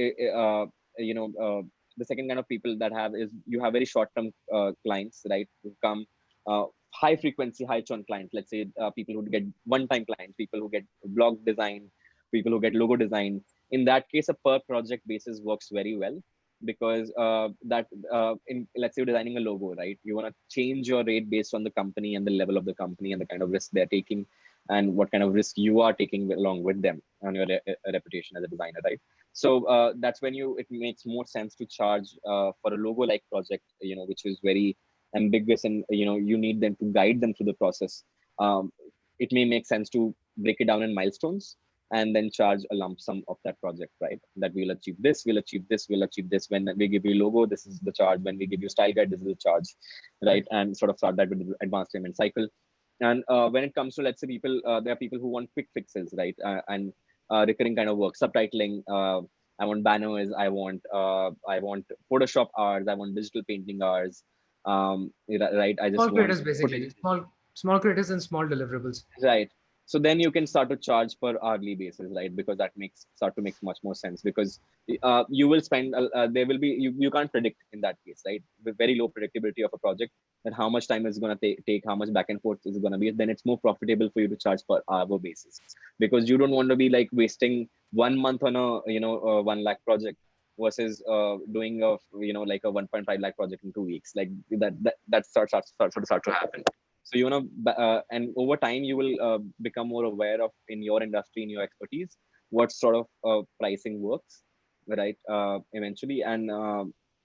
you know, the second kind of people that have is you have very short term clients, right? Who come high frequency, high churn clients. Let's say people who get one time clients, people who get blog design, people who get logo design. In that case, a per project basis works very well because that in let's say you're designing a logo, right? You want to change your rate based on the company and the level of the company and the kind of risk they're taking and what kind of risk you are taking along with them on your reputation as a designer, right? So that's when it makes more sense to charge for a logo like project, which is very ambiguous and you need them to guide them through the process. It may make sense to break it down in milestones and then charge a lump sum of that project, right? That we'll achieve this, we'll achieve this, we'll achieve this. When we give you logo, this is the charge. When we give you style guide, this is the charge, right? Right. And sort of start that with the advanced payment cycle. And when it comes to, let's say, people, there are people who want quick fixes, right? And recurring kind of work, subtitling. I want banners. I want Photoshop hours. I want digital painting hours. Right. I just Small want creators basically. Small creators and small deliverables. right. So then you can start to charge per hourly basis, right? Because that makes start to make much more sense because you will spend there will be you can't predict in that case, right? With very low predictability of a project, that how much time is going to take, how much back and forth is going to be, then it's more profitable for you to charge per hour basis because you don't want to be like wasting 1 month on a 1 lakh project versus doing a like a 1.5 lakh project in 2 weeks, like that start to happen. So and over time you will become more aware of, in your industry, in your expertise, what sort of pricing works, right? Eventually, and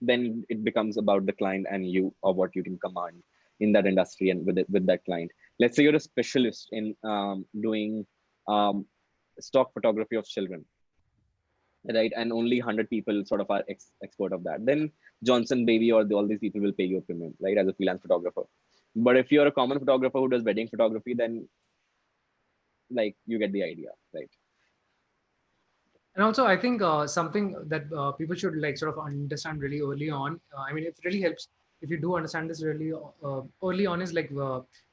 then it becomes about the client and you, or what you can command in that industry and with that client. Let's say you're a specialist in doing um, stock photography of children, right? And only 100 people sort of are expert of that. Then Johnson Baby or all these people will pay you a premium, right, as a freelance photographer. But if you're a common photographer who does wedding photography, then like you get the idea, right? And also, I think something that people should like sort of understand really early on. I mean, it really helps if you do understand this really early on is like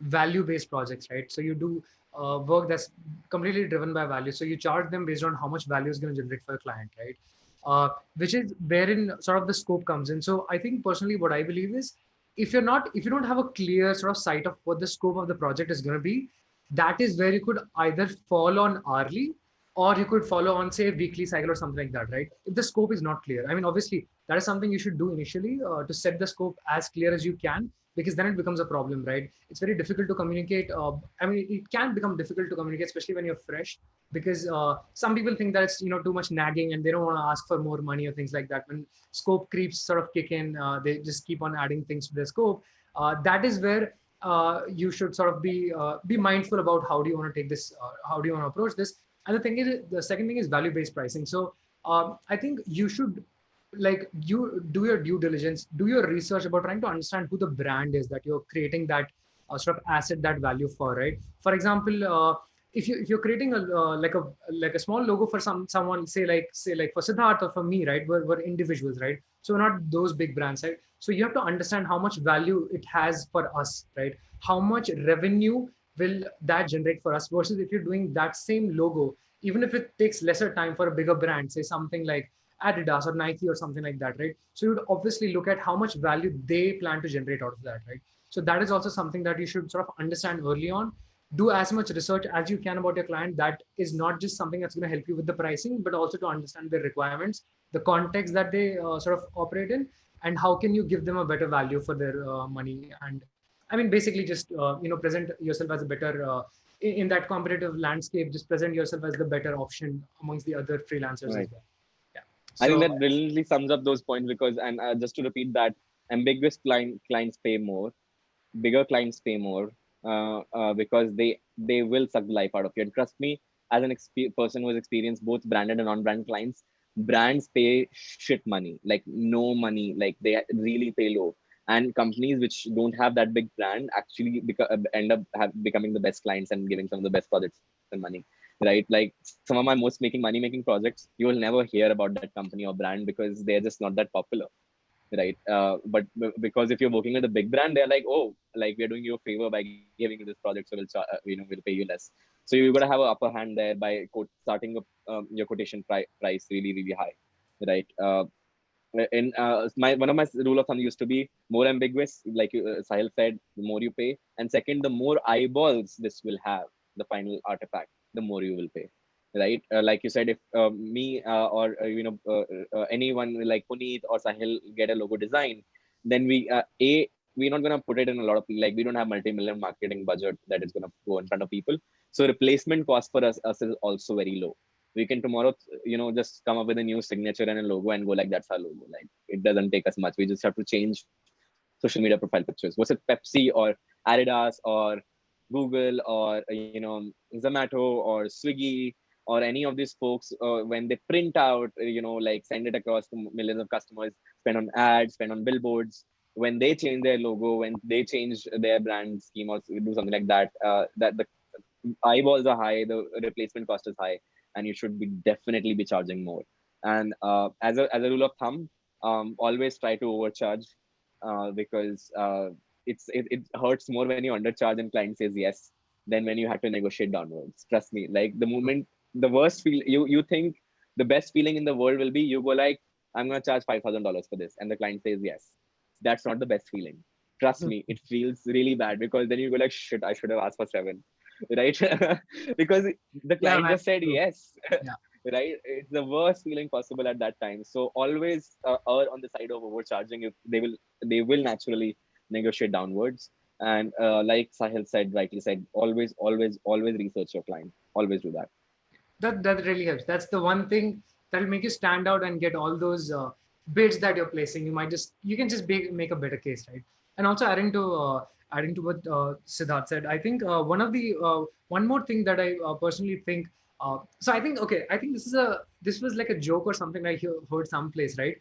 value-based projects, right? So you do work that's completely driven by value. So you charge them based on how much value is going to generate for the client, right? Which is wherein sort of the scope comes in. So I think personally, what I believe is if you don't have a clear sort of sight of what the scope of the project is going to be, that is where you could either fall on hourly or you could follow on say weekly cycle or something like that, right? If the scope is not clear, I mean obviously that is something you should do initially to set the scope as clear as you can, because then it becomes a problem, right? It's very difficult to communicate. I mean it can become difficult to communicate, especially when you're fresh, because some people think that it's too much nagging and they don't want to ask for more money or things like that. When scope creeps sort of kick in, they just keep on adding things to the scope. That is where you should sort of be mindful about how do you want to take this, how do you want to approach this. And the second thing is value-based pricing. So I think you should like you do your due diligence, do your research about trying to understand who the brand is that you're creating that sort of asset, that value for, right? For example, if you're creating a like a small logo for someone, say like for Siddharth or for me, right? We're individuals, right? So we're not those big brands, right? So you have to understand how much value it has for us, right? How much revenue will that generate for us, versus if you're doing that same logo, even if it takes lesser time for a bigger brand, say something like Adidas or Nike or something like that, right? So you'd obviously look at how much value they plan to generate out of that, right? So that is also something that you should sort of understand early on. Do as much research as you can about your client. That is not just something that's going to help you with the pricing, but also to understand their requirements, the context that they sort of operate in, and how can you give them a better value for their money. And I mean, basically, just present yourself as a better in that competitive landscape. Just present yourself as the better option amongst the other freelancers as Right. well. Yeah. I think So that brilliantly sums up those points because, and just to repeat that, ambiguous clients pay more, bigger clients pay more, because they will suck the life out of you. And trust me, as an person who has experienced both branded and non-brand clients, brands pay shit money, like no money, like they really pay low. And companies which don't have that big brand actually end up becoming the best clients and giving some of the best projects and money, right? Like some of my most money making projects, you will never hear about that company or brand because they're just not that popular, right? But because if you're working with a big brand, they're like, oh, like we're doing you a favor by giving you this project, so we'll pay you less. So you got to have an upper hand there by starting up your quotation price really really high, right? In my one of my rule of thumb used to be more ambiguous, like Sahil said, the more you pay, and second, the more eyeballs this will have, the final artifact, the more you will pay, right? Like you said, if me or anyone like Puneet or Sahil get a logo design, then we're not gonna put it in a lot of, like, we don't have multi-million marketing budget that is gonna go in front of people. So replacement cost for us is also very low. We can tomorrow, just come up with a new signature and a logo and go like, that's our logo. Like, it doesn't take us much. We just have to change social media profile pictures. Was it Pepsi or Adidas or Google or Zomato or Swiggy or any of these folks, when they print out, like send it across to millions of customers, spend on ads, spend on billboards. When they change their logo, when they change their brand scheme or do something like that, that the eyeballs are high, the replacement cost is high, and you should be definitely be charging more. And as a rule of thumb, always try to overcharge, because it hurts more when you undercharge and client says yes than when you have to negotiate downwards. Trust me. Like the moment, the worst feel, you think the best feeling in the world will be you go like, I'm gonna charge $5,000 for this, and the client says yes. That's not the best feeling. Trust me, it feels really bad because then you go like, shit, I should have asked for seven, right? Because the Yeah, client man. just said True. yes. Yeah. Right, it's the worst feeling possible at that time. So always err on the side of overcharging. If they will naturally negotiate downwards. And like Sahil said, rightly said, always research your client, always do that. That really helps. That's the one thing that will make you stand out and get all those bids that you're placing. You can just make a better case, right? And also adding to what Siddharth said, I think one more thing that I personally think. So I think, okay, I think this was like a joke or something I heard someplace, right?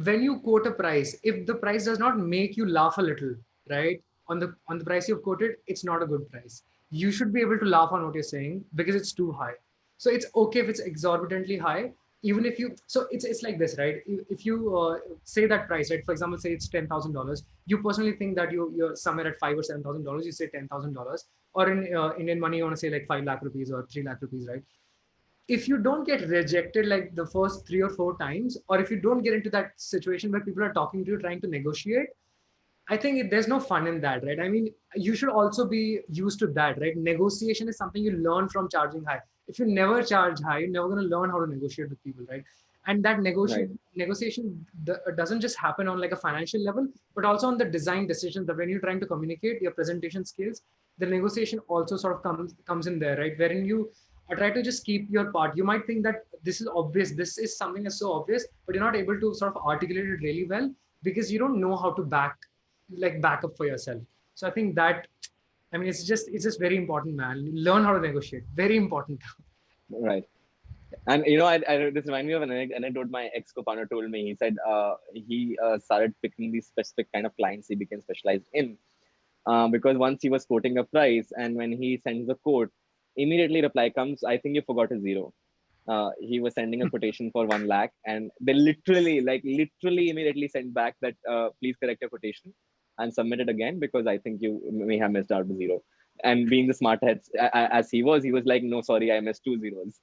When you quote a price, if the price does not make you laugh a little, right, on the price you've quoted, it's not a good price. You should be able to laugh on what you're saying because it's too high. So it's okay if it's exorbitantly high, even if you. So it's like this, right? If you say that price, right? For example, say it's $10,000. You personally think that you're somewhere at $5,000 or $7,000. You say $10,000, or in Indian money, you want to say like 5 lakh rupees or 3 lakh rupees, right? If you don't get rejected like the first 3 or 4 times, or if you don't get into that situation where people are talking to you trying to negotiate, I think there's no fun in that, right? I mean, you should also be used to that, right? Negotiation is something you learn from charging high. If you never charge high, you're never going to learn how to negotiate with people, right? And that Right, negotiation doesn't just happen on like a financial level, but also on the design decisions. That when you're trying to communicate your presentation skills, the negotiation also sort of comes in there, right? Wherein you try to just keep your part. You might think that this is obvious, this is something that's so obvious, but you're not able to sort of articulate it really well because you don't know how to back up for yourself. So I think that, I mean, it's just very important, man. Learn how to negotiate. Very important. right. And this reminds me of an anecdote my ex co-founder told me. He said he started picking these specific kind of clients he became specialized in, because once he was quoting a price, and when he sends the quote, immediately reply comes, I think you forgot a zero. He was sending a quotation for 1 lakh, and they literally immediately sent back that, please correct your quotation and submit it again because I think you may have missed out the zero. And being the smart head as he was like, no, sorry, I missed two zeros.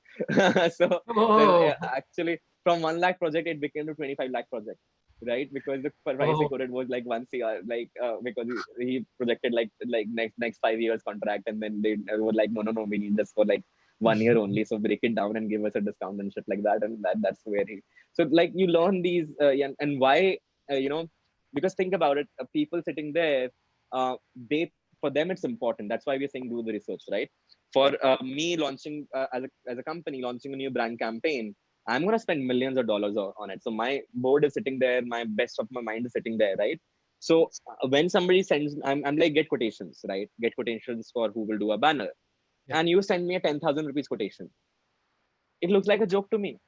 So then, Oh, actually, from 1 lakh project, it became to 25 lakh project, right? Because the price he oh, quoted was like 1 CR, like, because he projected like next 5 years contract, and then they were like, no, we need this for like 1 year only, so break it down and give us a discount and shit like that. And that's where he, so like you learn these, and why, because think about it, people sitting there, they, for them it's important. That's why we're saying do the research, right? For me launching, as a company launching a new brand campaign, I'm going to spend millions of dollars on it. So my board is sitting there, my best of my mind is sitting there, right? So when somebody sends, I'm like, get quotations, right? Get quotations for who will do a banner. Yeah. And you send me a 10,000 rupees quotation. It looks like a joke to me.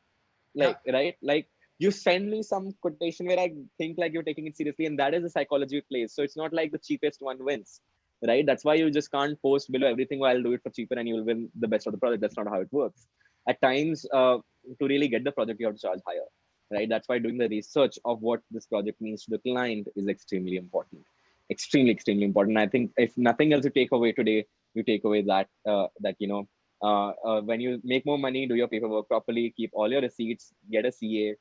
Yeah. Like, right? Like, you send me some quotation where I think like you're taking it seriously, and that is the psychology plays. So it's not like the cheapest one wins, right? That's why you just can't post below everything. Well, I'll do it for cheaper and you'll win the best of the project. That's not how it works. At times, to really get the project, you have to charge higher, right? That's why doing the research of what this project means to the client is extremely important. Extremely, extremely important. I think if nothing else you take away today, you take away that when you make more money, do your paperwork properly, keep all your receipts, get a CA,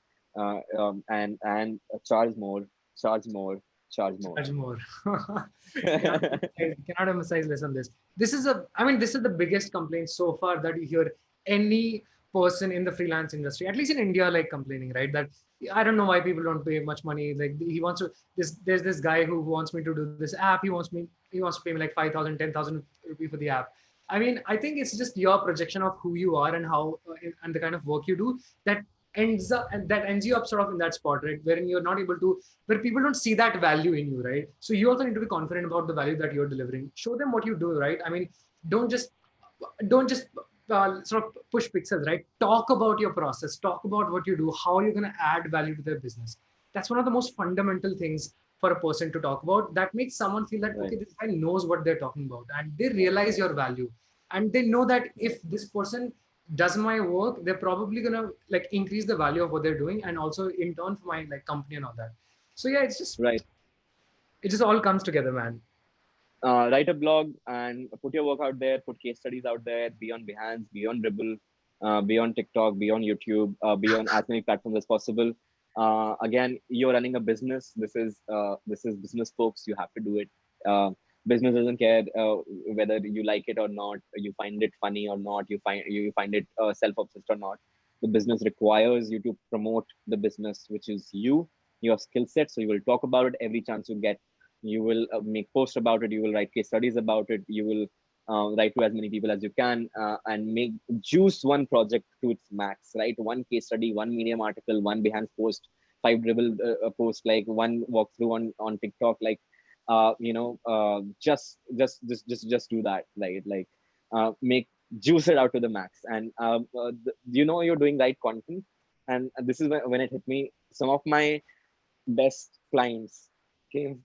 and charge more, charge more, charge more. Charge more. Cannot emphasize less on this. This is I mean, this is the biggest complaint so far that you hear any person in the freelance industry, at least in India, like complaining, right? That I don't know why people don't pay much money. Like he wants to, there's this guy who wants me to do this app. He wants to pay me like 5,000, 10,000 rupees for the app. I mean, I think it's just your projection of who you are and how, and the kind of work you do that ends you up sort of in that spot, right? Wherein you're not able to, where people don't see that value in you, right? So you also need to be confident about the value that you're delivering. Show them what you do, right? I mean, don't just don't just sort of push pixels, right? Talk about your process, talk about what you do, how you're going to add value to their business. That's one of the most fundamental things for a person to talk about. That makes someone feel that Right. okay, this guy knows what they're talking about, and they realize your value, and they know that if this person does my work, they're probably gonna like increase the value of what they're doing, and also in turn for my like company and all that. So yeah, Right. it just all comes together, man. Write a blog and put your work out there, put case studies out there, be on Behance, be on Dribble, be on TikTok, be on YouTube, be on as many platforms as possible. Again, you're running a business. This is business, folks. You have to do it. Business doesn't care whether you like it or not, you find it funny or not, you find it self-obsessed or not. The business requires you to promote the business, which is your skill set. So you will talk about it every chance you get. You will make posts about it, you will write case studies about it, you will write to as many people as you can, and make juice one project to its max, right? One case study, one Medium article, one Behance post, five Dribble post, like one walkthrough on TikTok, like just do that, like make juice it out to the max. And you're doing right content. And this is when it hit me. Some of my best clients came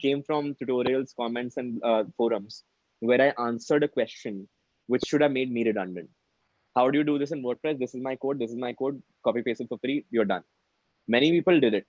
came from tutorials, comments, and forums where I answered a question which should have made me redundant. How do you do this in WordPress? This is my code. This is my code. Copy paste it for free. You're done. Many people did it,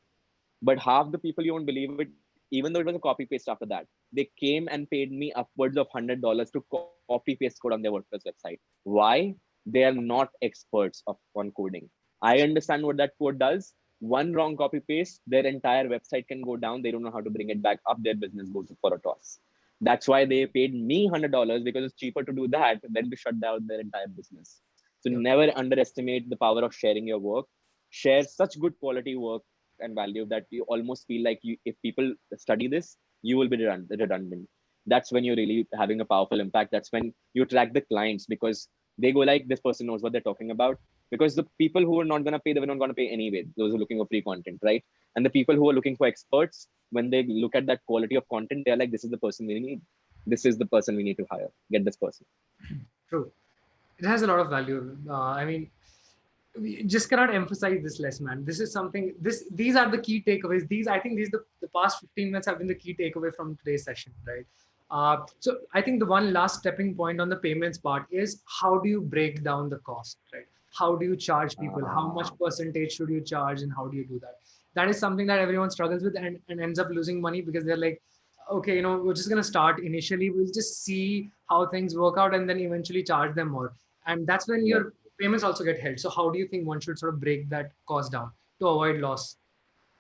but half the people, you won't believe it, even though it was a copy paste after that, they came and paid me upwards of $100 to copy paste code on their WordPress website. Why? They are not experts on coding. I understand what that code does. One wrong copy paste, their entire website can go down. They don't know how to bring it back up. Their business goes for a toss. That's why they paid me $100, because it's cheaper to do that than to shut down their entire business. So Yeah. never underestimate the power of sharing your work. Share such good quality work and value that you almost feel like if people study this, you will be redundant. That's when you're really having a powerful impact. That's when you attract the clients, because they go like, this person knows what they're talking about. Because the people who are not going to pay, they're not going to pay anyway. Those who are looking for free content, right? And the people who are looking for experts, when they look at that quality of content, they're like, this is the person we need. This is the person we need to hire. Get this person. True. It has a lot of value. I mean, we just cannot emphasize this less, man. This is something. These are the key takeaways. I think the past 15 minutes have been the key takeaway from today's session, right? So I think the one last stepping point on the payments part is how do you break down the cost, right? How do you charge people? How much percentage should you charge, and how do you do that? That is something that everyone struggles with, and ends up losing money because they're like, okay, we're just gonna start initially. We'll just see how things work out, and then eventually charge them more. And that's when Right. your payments also get held. So how do you think one should sort of break that cost down to avoid loss?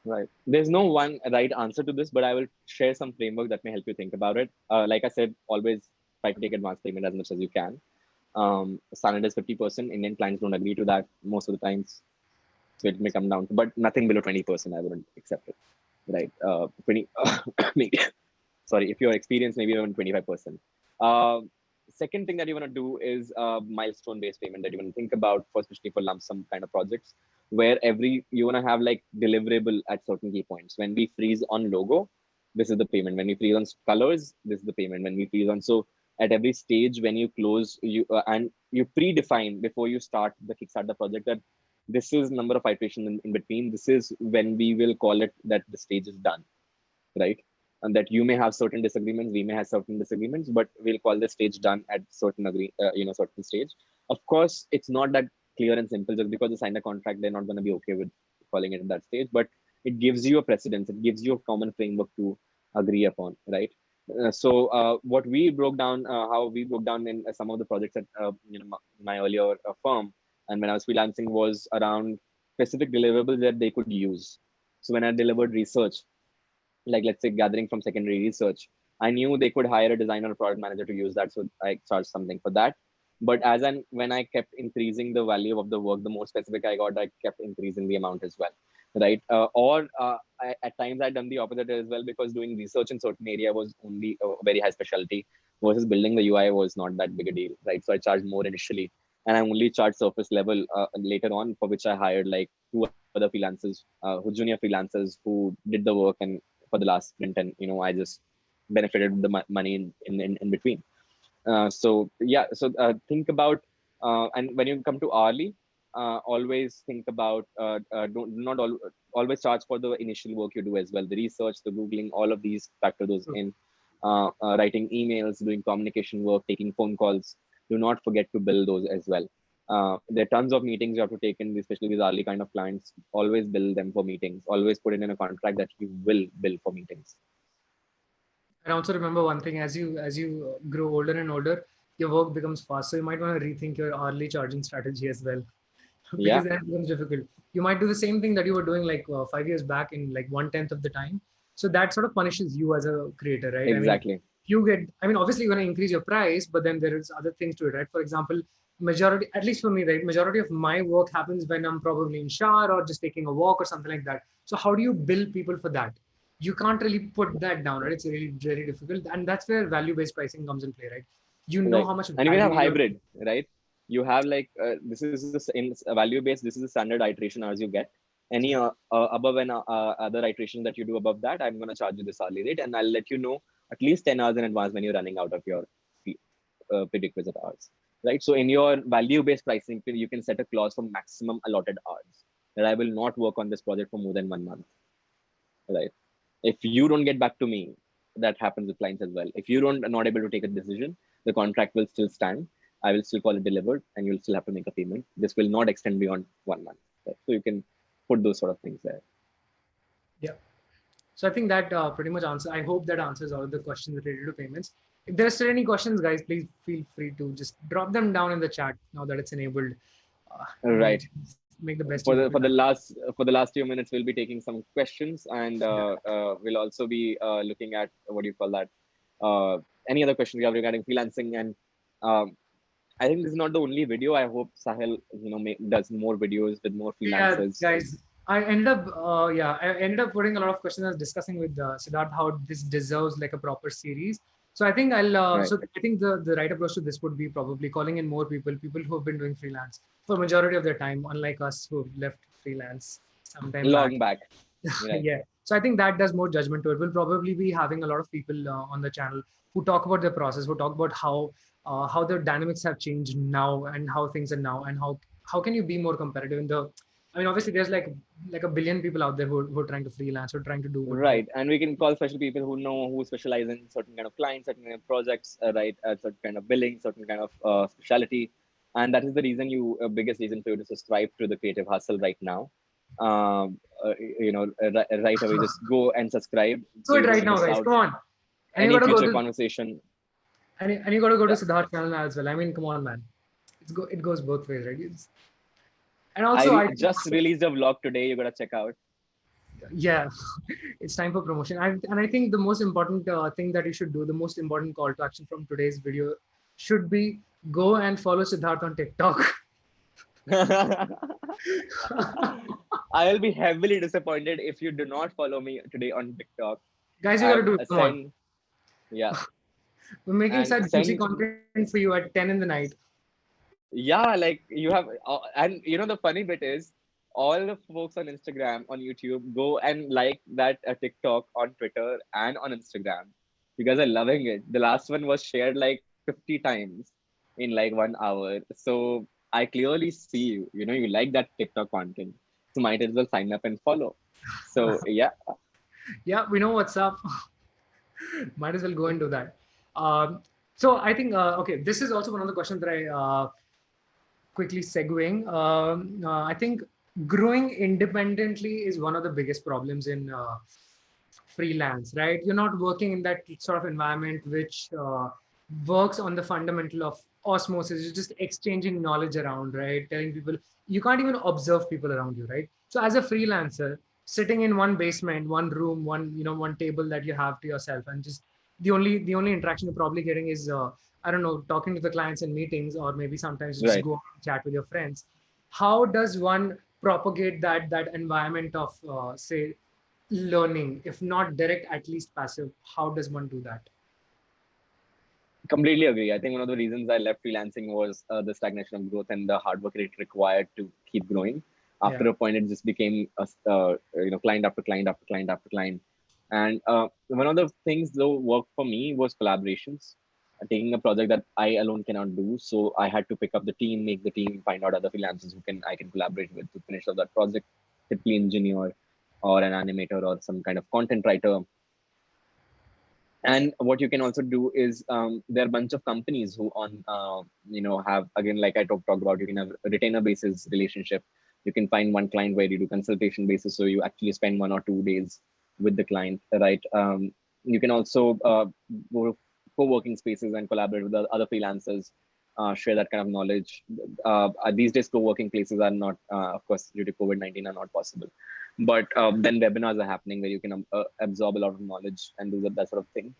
Right. There's no one right answer to this, but I will share some framework that may help you think about it. Like I said, always try to take advance payment as much as you can. Standard is 50%. Indian clients don't agree to that most of the times. So it may come down to, but nothing below 20%, I wouldn't accept it. Right. 20, maybe, sorry, if you're experienced, maybe even 25%. Uh, Second thing that you want to do is milestone based payment that you want to think about, for especially for lump sum kind of projects, where you want to have like deliverable at certain key points. When we freeze on logo, this is the payment. When we freeze on colors, this is the payment. When we freeze on, so at every stage when you close, you and you predefine before you start the Kickstarter project that this is number of iterations in between. This is when we will call it that the stage is done, right? And that you may have certain disagreements, we may have certain disagreements, but we'll call the stage done at certain stage. Of course, it's not that clear and simple. Just because you sign a contract, they're not going to be okay with calling it at that stage. But it gives you a precedence. It gives you a common framework to agree upon, right? What we broke down, how we broke down in some of the projects at my earlier firm, and when I was freelancing, was around specific deliverables that they could use. So when I delivered research, like let's say gathering from secondary research, I knew they could hire a designer or product manager to use that, so I charged something for that. But when I kept increasing the value of the work, the more specific I got, I kept increasing the amount as well, right? At times I'd done the opposite as well, because doing research in certain area was only a very high specialty, versus building the UI was not that big a deal, right? So I charged more initially, and I only charged surface level later on, for which I hired like two other freelancers, who junior freelancers who did the work and for the last sprint, and I just benefited the money in between. Think about, and when you come to hourly, always think about, don't not all, always charge for the initial work you do as well, the research, the googling, all of these factor those in. Writing emails, doing communication work, taking phone calls, do not forget to bill those as well. There are tons of meetings you have to take in, especially these hourly kind of clients. Always bill them for meetings. Always put it in a contract that you will bill for meetings. And also remember one thing: as you grow older and older, your work becomes fast. So you might want to rethink your hourly charging strategy as well, Yeah, because then it becomes difficult. You might do the same thing that you were doing like 5 years back in like 1/10 of the time. So that sort of punishes you as a creator, right? I mean, exactly. obviously you're going to increase your price, but then there is other things to it, right? For example, majority, at least for me, right, majority of my work happens when I'm probably in shower or just taking a walk or something like that. So how do you bill people for that? You can't really put that down, right? It's really, really difficult. And that's where value-based pricing comes in play, right? You know Right. how much And you can have value you're. hybrid, right? You have like, this is in value based, this is the standard iteration as you get. Any above and other iteration that you do above that, I'm going to charge you this hourly rate, and I'll let you know at least 10 hours in advance when you're running out of your prerequisite hours, right? So in your value based pricing, you can set a clause for maximum allotted hours, that I will not work on this project for more than 1 month, right? If you don't get back to me, that happens with clients as well. If you don't are not able to take a decision, the contract will still stand. I will still call it delivered, and you'll still have to make a payment. This will not extend beyond 1 month. Right? So you can put those sort of things there. Yeah. So I think that pretty much answers. I hope that answers all of the questions related to payments. If there are still any questions, guys, please feel free to just drop them down in the chat now that it's enabled. And Right. make the best For use of the it. for the last few minutes, we'll be taking some questions, and we'll also be looking at what do you call that? Any other questions you have regarding freelancing, and I think this is not the only video. I hope Sahil, does more videos with more Yeah, freelancers. guys. I ended up putting a lot of questions. I was discussing with Siddharth how this deserves like a proper series. So I think I'll. Right. So I think the right approach to this would be probably calling in more people who have been doing freelance for majority of their time, unlike us who have left freelance sometime back. Long back. Right. Yeah. So I think that does more judgment to it. We'll probably be having a lot of people on the channel who talk about their process, who talk about how the dynamics have changed now and how things are now, and how can you be more competitive in the. I mean, obviously, there's like a billion people out there who are trying to freelance or trying to do good work. Right. And we can call special people who specialize in certain kind of clients, certain kind of projects, right? Certain kind of billing, certain kind of specialty. And that is the reason biggest reason for you to subscribe to the Creative Hustle right now. Right away, just go and subscribe Do so it you right don't now, miss guys. out Come on. And you any got to go future to conversation. and you got to go to Yeah. Siddharth channel as well. I mean, come on, man. It goes both ways, right? And I also, I think just released a vlog today. You gotta check out. yeah, it's time for promotion. And I think the most important thing that you should do, the most important call to action from today's video should be go and follow Siddharth on TikTok. I'll be heavily disappointed if you do not follow me today on TikTok. Guys, you got to And do it. Come on. yeah, We're making and such juicy send, content for you at 10 in the night. yeah, like you have, and the funny bit is, all the folks on Instagram, on YouTube, go and like that TikTok on Twitter and on Instagram. You guys are loving it. The last one was shared like 50 times in like 1 hour. So I clearly see you. You know, you like that TikTok content. So might as well sign up and follow. So yeah, Yeah, we know what's up. Might as well go and do that. So I think okay, this is also one of the questions that I quickly segueing. I think growing independently is one of the biggest problems in freelance, right? You're not working in that sort of environment which works on the fundamental of osmosis. You're just exchanging knowledge around, right? Telling people, you can't even observe people around you, right? So as a freelancer, sitting in one basement, one room, one table that you have to yourself, and just the only interaction you're probably getting is I don't know, talking to the clients in meetings, or maybe sometimes you just right. go out and chat with your friends. How does one propagate that environment of say learning, if not direct, at least passive? How does one do that? Completely agree. I think one of the reasons I left freelancing was the stagnation of growth and the hard work it required to keep growing. Yeah, After a point, it just became client after client after client after client. And one of the things though worked for me was collaborations. Taking a project that I alone cannot do, so I had to pick up the team, make the team, find out other freelancers who can I can collaborate with to finish up that project. Typically, engineer or an animator or some kind of content writer. And what you can also do is there are a bunch of companies who on have, again, like I talked about, you can have a retainer basis relationship. You can find one client where you do consultation basis, so you actually spend 1 or 2 days with the client, right? You can also go to co-working spaces and collaborate with other freelancers, share that kind of knowledge. These days co-working places are not, of course, due to COVID-19, are not possible, but then webinars are happening where you can absorb a lot of knowledge and do that sort of thing.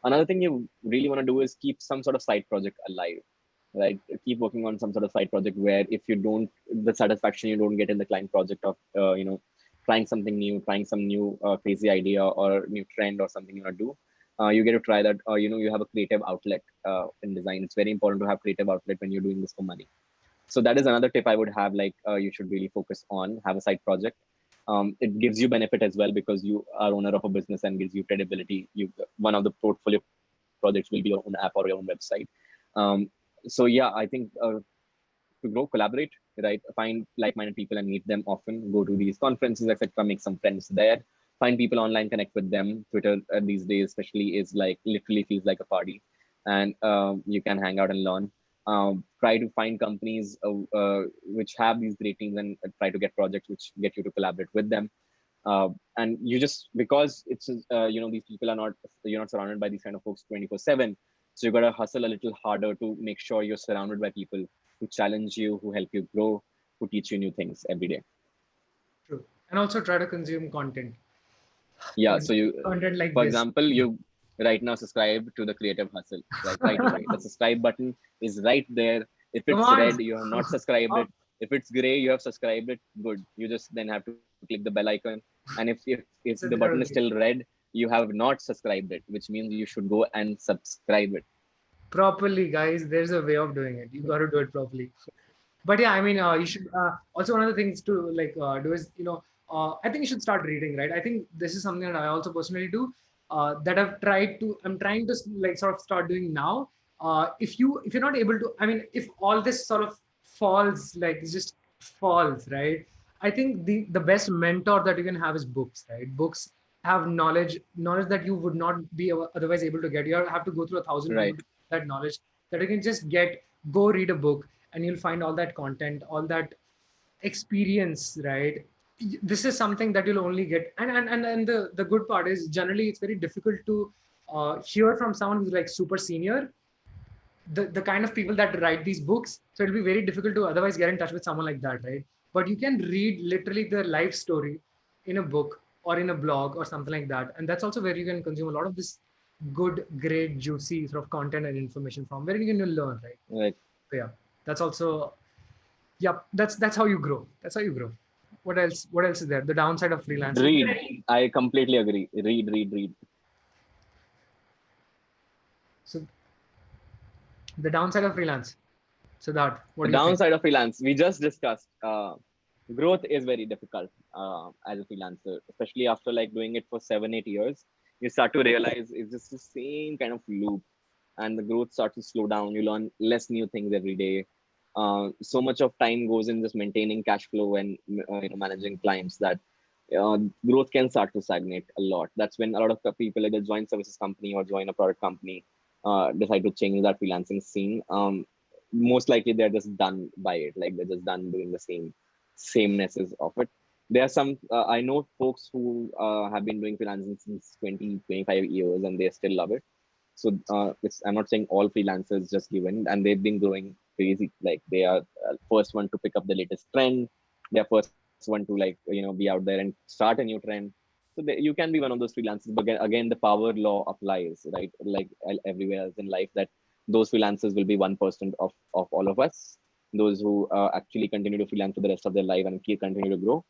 Another thing you really want to do is keep some sort of side project alive, right? Keep working on some sort of side project where if you don't, the satisfaction you don't get in the client project of trying something new, trying some new crazy idea or new trend or something you want to do, you get to try that. You have a creative outlet in design. It's very important to have creative outlet when you're doing this for money. So that is another tip I would have, like you should really focus on, have a side project. It gives you benefit as well because you are owner of a business and gives you credibility. You, one of the portfolio projects will be your own app or your own website. um, so yeah, I think to grow, collaborate, right? Find like-minded people and meet them often. Go to these conferences, etc. Make some friends there. Find people online, connect with them. Twitter these days, especially, is like literally feels like a party, and you can hang out and learn. Try to find companies which have these great teams and try to get projects which get you to collaborate with them. And you just, because it's these people are not, you're not surrounded by these kind of folks 24/7, so you got to hustle a little harder to make sure you're surrounded by people who challenge you, who help you grow, who teach you new things every day. true. And also try to consume content. Yeah, so Consume you, content like for this. example, you right now subscribe to the Creative Hustle, right away. The subscribe button is right there. If Come it's on. red, you have not subscribed Oh, it. If it's gray, you have subscribed it. Good. You just then have to click the bell icon. And if the so there button is are still ways. red, you have not subscribed it, which means you should go and subscribe it. Properly, guys. There's a way of doing it. You got to do it properly. But yeah, I mean, you should also, one of the things to like do is, I think you should start reading, right? I think this is something that I also personally do, that I'm trying to like sort of start doing now. If you're not able to, I mean, if all this sort of falls, like it just falls, right? I think the best mentor that you can have is books, right? Books have knowledge that you would not be otherwise able to get. You have to go through 1,000 people Right. to get that knowledge that you can just get. Go read a book and you'll find all that content, all that experience, right? This is something that you'll only get. And the good part is, generally it's very difficult to hear from someone who's like super senior, the kind of people that write these books. So it'll be very difficult to otherwise get in touch with someone like that, right? But you can read literally the life story in a book or in a blog or something like that. And that's also where you can consume a lot of this good, great, juicy sort of content and information from, where you can learn, right? Right. So yeah, that's also, yeah, that's how you grow. That's how you grow. What else is there? The downside of freelance. Is there Read. any? I completely agree. Read, read, read. So the downside of freelance. So that, what The do you think? downside of freelance, we just discussed. Growth is very difficult as a freelancer, especially after like doing it for 7 8 years. You start to realize it's just the same kind of loop, and the growth starts to slow down. You learn less new things every day. So much of time goes in just maintaining cash flow and managing clients that uh, growth can start to stagnate a lot. That's when a lot of people either join services company or join a product company, decide to change that freelancing scene. Most likely they're just done by it, like they're just done doing the samenesses of it. There are some I know folks who have been doing freelancing since 20 25 years and they still love it. So I'm not saying all freelancers just given, and they've been growing crazy. Like they are first one to pick up the latest trend. They're first one to like be out there and start a new trend. So you can be one of those freelancers, but again, the power law applies, right? Like everywhere else in life, that those freelancers will be 1% of all of us. Those who actually continue to freelance for the rest of their life and keep continue to grow.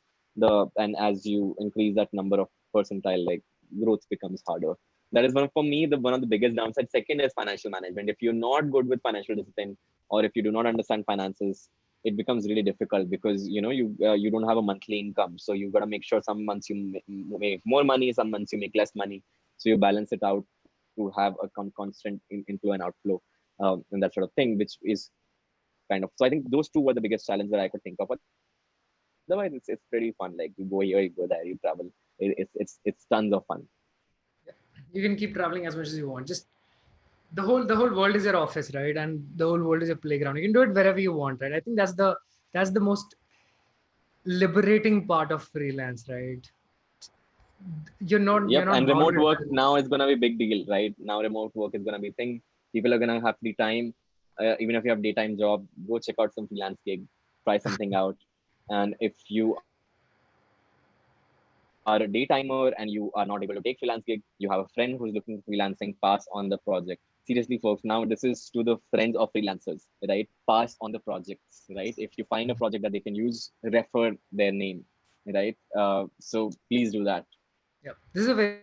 And as you increase that number of percentile, like growth becomes harder. That is for me the one of the biggest downsides. Second is financial management. If you're not good with financial discipline, or if you do not understand finances, it becomes really difficult because you don't have a monthly income. So you've got to make sure some months you make more money, some months you make less money. So you balance it out to have a constant inflow and outflow, and that sort of thing, which is kind of. So I think those two were the biggest challenge that I could think of. Otherwise, it's pretty fun. Like you go here, you go there, you travel. It's tons of fun. Yeah. You can keep traveling as much as you want. Just the whole world is your office, right? And the whole world is your playground. You can do it wherever you want, right? I think that's the most liberating part of freelance, right? You're not Yep, you're not and remote bounded work by. now is gonna be big deal, right? Now remote work is gonna be thing. People are gonna have free time. Even if you have daytime job, go check out some freelance gig, try something out. And if you are a daytimer and you are not able to take freelance gig, you have a friend who's looking for freelancing, pass on the project. Seriously, folks, now this is to the friends of freelancers, right? Pass on the projects, right? If you find a project that they can use, refer their name, right? So please do that. Yeah, this is a very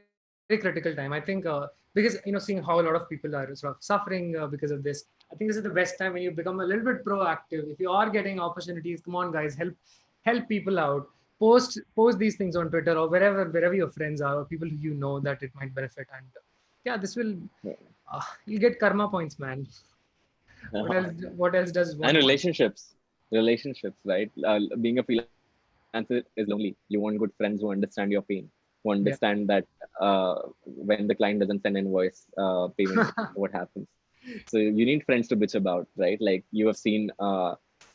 critical time. I think because seeing how a lot of people are sort of suffering because of this, I think this is the best time when you become a little bit proactive. If you are getting opportunities, come on, guys, help people out. Post these things on Twitter or wherever your friends are or people who you know that it might benefit. And yeah, this will you'll get karma points, man. What else does And one want? relationships, right? Being a freelancer is lonely. You want good friends who understand your pain, who Yeah. understand that when the client doesn't send invoice payment, what happens. So you need friends to bitch about, right? Like you have seen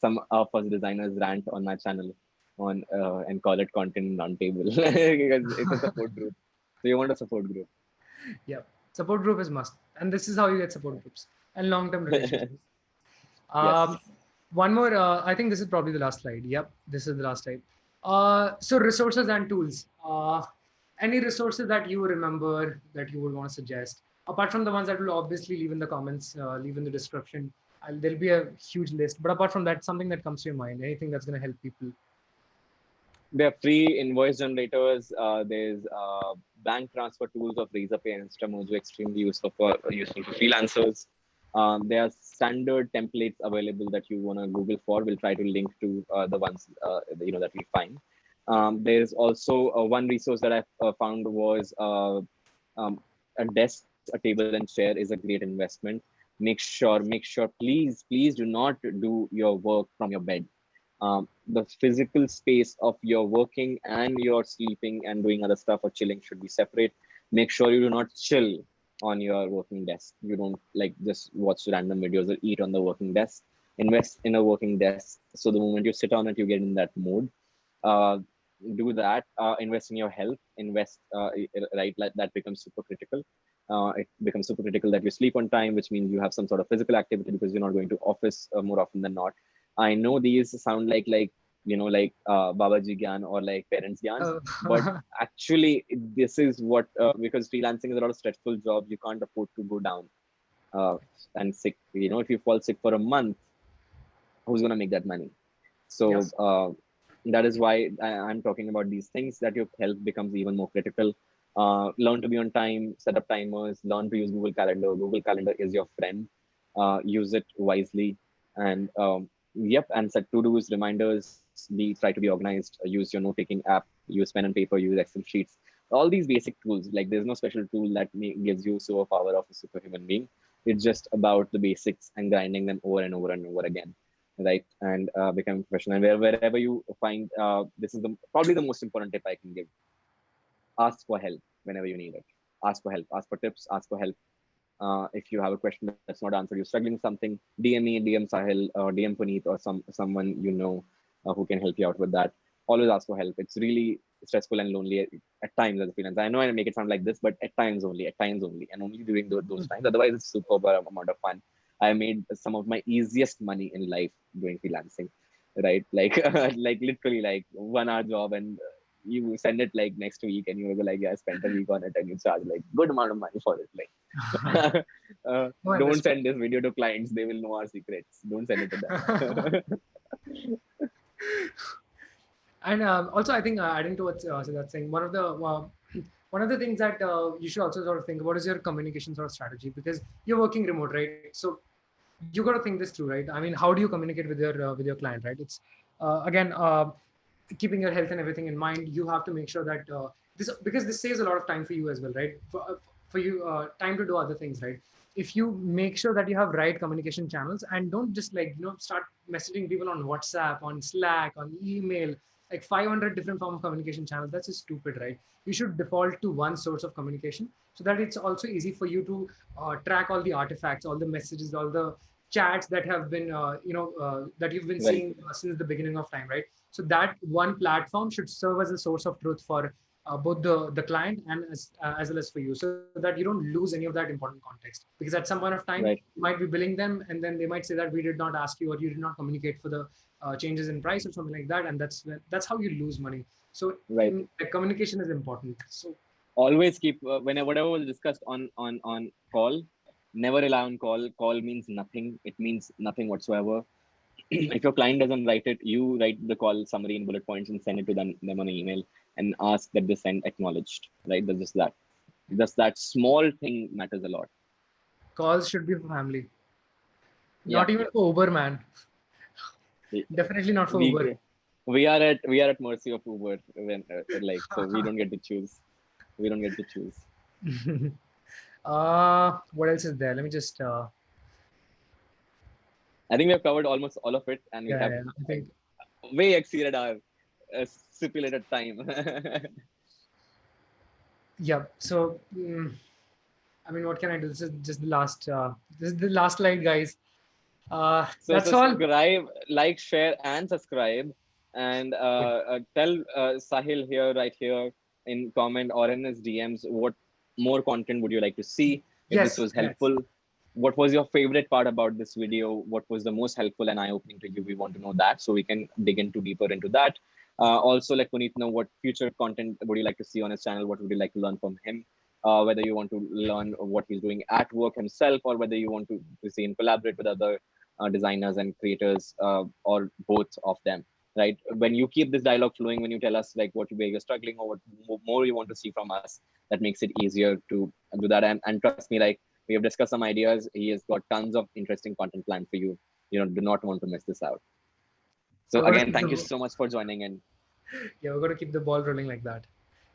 some of us designers rant on my channel on and call it content roundtable because it's a support group. So you want a support group. Yeah, support group is must, and this is how you get support groups and long-term relationships. Um, Yes. one more. I think this is probably the last slide. Yep, this is the last slide. So resources and tools. Any resources that you remember that you would want to suggest, apart from the ones that will obviously leave in the comments, leave in the description. There'll be a huge list. But apart from that, something that comes to your mind, anything that's going to help people. There are free invoice generators. There's bank transfer tools of Razorpay and InstaMojo, extremely useful for freelancers. There are standard templates available that you want to Google for. We'll try to link to the ones that we find. There's also one resource that I found was a desk, a table, and chair is a great investment. Make sure, please do not do your work from your bed. The physical space of your working and your sleeping and doing other stuff or chilling should be separate. Make sure you do not chill on your working desk. You don't like just watch random videos or eat on the working desk. Invest in a working desk so the moment you sit on it, you get in that mode. Uh, do that. Invest in your health. Invest right. That becomes super critical. It becomes super critical that you sleep on time, which means you have some sort of physical activity because you're not going to office more often than not. I know these sound like Babaji Gyan or like parents Gyan, Uh, but actually this is what because freelancing is a lot of stressful job. You can't afford to go down uh, and sick. If you fall sick for a month, who's gonna make that money? So yes. that is why I'm talking about these things that your health becomes even more critical. Learn to be on time, set up timers, learn to use Google Calendar. Google Calendar is your friend. Use it wisely, and yep, and set to-dos, reminders. tasks, try to be organized, use your note-taking app, use pen and paper, use Excel sheets. All these basic tools, like there's no special tool that gives you superpower of a superhuman being. It's just about the basics and grinding them over and over and over again, right? And becoming professional. And wherever you find, this is probably the most important tip I can give. Ask for help whenever you need it. Ask for help. Ask for tips. Ask for help. If you have a question that's not answered, you're struggling with something, DM me, DM Sahil, or DM Puneet, or someone you know who can help you out with that. Always ask for help. It's really stressful and lonely at times as a freelancer. I know I make it sound like this, but at times only, and only during those times. Otherwise, it's super amount of fun. I made some of my easiest money in life doing freelancing, right? Like, like literally like 1 hour job, and you send it like next week, and you will be like, yeah, I spent a week on it, and you charge like good amount of money for it. Like, don't send this video to clients; they will know our secrets. Don't send it to them. And also, I think adding to what Siddharth saying, one of the things that you should also sort of think about is your communication sort of strategy, because you're working remote, right? So you got to think this through, right? I mean, how do you communicate with your client, right? It's again keeping your health and everything in mind. You have to make sure that this, because this saves a lot of time for you as well, right? For you, time to do other things, right? If you make sure that you have right communication channels, and don't just like start messaging people on WhatsApp, on Slack, on email, like 500 different form of communication channels. That's just stupid, right? You should default to one source of communication, so that it's also easy for you to track all the artifacts, all the messages, all the chats that have been that you've been Right. seeing since the beginning of time, right? So that one platform should serve as a source of truth for both the client and as well as for you, so that you don't lose any of that important context. Because at some point of time, Right. you might be billing them, and then they might say that we did not ask you, or you did not communicate for the changes in price or something like that, and that's how you lose money. So Right. communication is important. So Always keep whatever was discussed on call. Never rely on call. Call means nothing. It means nothing whatsoever. If your client doesn't write it, you write the call summary in bullet points and send it to them on an email and ask that they send acknowledged. Right? That's just that. Just that small thing matters a lot. calls should be for family, Yeah. not even for Uber, man. Definitely not for Uber. We are at mercy of Uber when like, so we don't get to choose. We don't get to choose. What else is there? Let me just I think we have covered almost all of it, and we have I think way exceeded our stipulated time. yeah. So I mean, what can I do? This is just the last this is the last slide, guys. So That's all. subscribe, like, share, and subscribe, and tell Sahil here, right here, in comment or in his DMs, what more content would you like to see? If this Yes, was yes. helpful, what was your favorite part about this video? What was the most helpful and eye-opening to you? We want to know that, so we can dig into deeper into that. Also, let Puneet know what future content would you like to see on his channel. What would you like to learn from him? Whether you want to learn what he's doing at work himself, or whether you want to see him collaborate with other designers and creators, or both of them, right? When you keep this dialogue flowing, when you tell us like where you're struggling or what more you want to see from us, that makes it easier to do that. And trust me, like, we have discussed some ideas. He has got tons of interesting content planned for you. Do not want to miss this out. So again, thank you so much for joining in. Yeah, we're going to keep the ball rolling like that.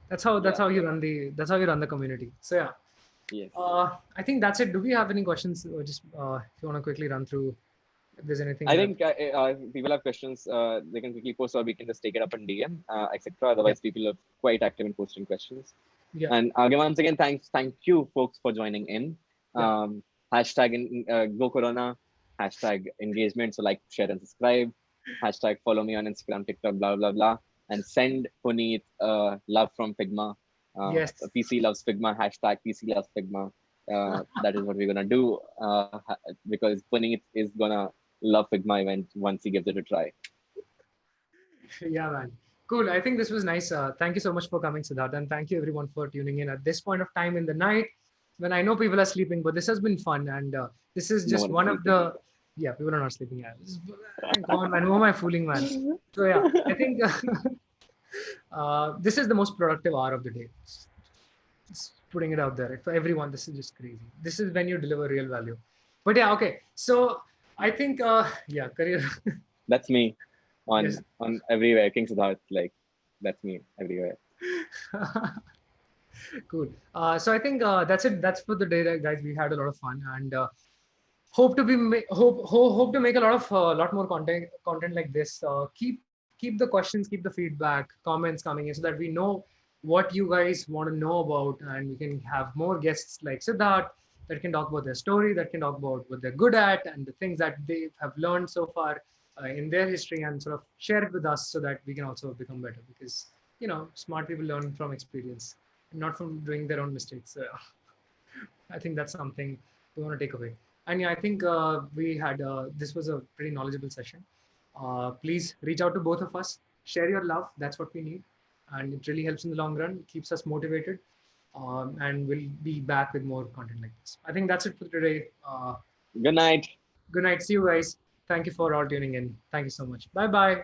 That's how you run the community. So yeah. Yes. I think that's it. Do we have any questions? Or just if you want to quickly run through, if there's anything. I think people have questions. They can quickly post, or we can just take it up in DM, etc. Otherwise, people are quite active in posting questions. Yeah. And again, once again, thank you, folks, for joining in. Hashtag Go Corona. Hashtag engagement. So like, share, and subscribe. Hashtag follow me on Instagram, TikTok, blah blah blah. And send Puneet love from Figma. Yes. PC loves Figma. Hashtag PC loves Figma. That is what we're gonna do, because Puneet is gonna love Figma event once he gives it a try. Yeah, man. Cool. I think this was nice. Thank you so much for coming, Siddharth, and thank you everyone for tuning in at this point of time in the night when I know people are sleeping. But this has been fun, and this is just one of the. Yeah, people are not sleeping. Yeah, come on, man. Who am I fooling, man? So yeah, I think this is the most productive hour of the day. Just putting it out there for everyone. This is just crazy. This is when you deliver real value. But yeah, okay. So I think yeah, career. That's me. Yes. on everywhere. King Siddharth, like that's me everywhere. Cool. So I think that's it. That's for the day, guys. We had a lot of fun and hope to be hope to make a lot more content like this. Keep the questions, keep the feedback, comments coming in so that we know what you guys want to know about, and we can have more guests like Siddharth that can talk about their story, that can talk about what they're good at and the things that they have learned so far in their history, and sort of share it with us so that we can also become better. Because smart people learn from experience, not from doing their own mistakes. I think that's something we want to take away. And yeah, I think we had this was a pretty knowledgeable session. Please reach out to both of us, share your love. That's what we need, and it really helps in the long run, keeps us motivated, and we'll be back with more content like this. I think that's it for today. Good night. Good night. See you guys. Thank you for all tuning in. Thank you so much. Bye bye.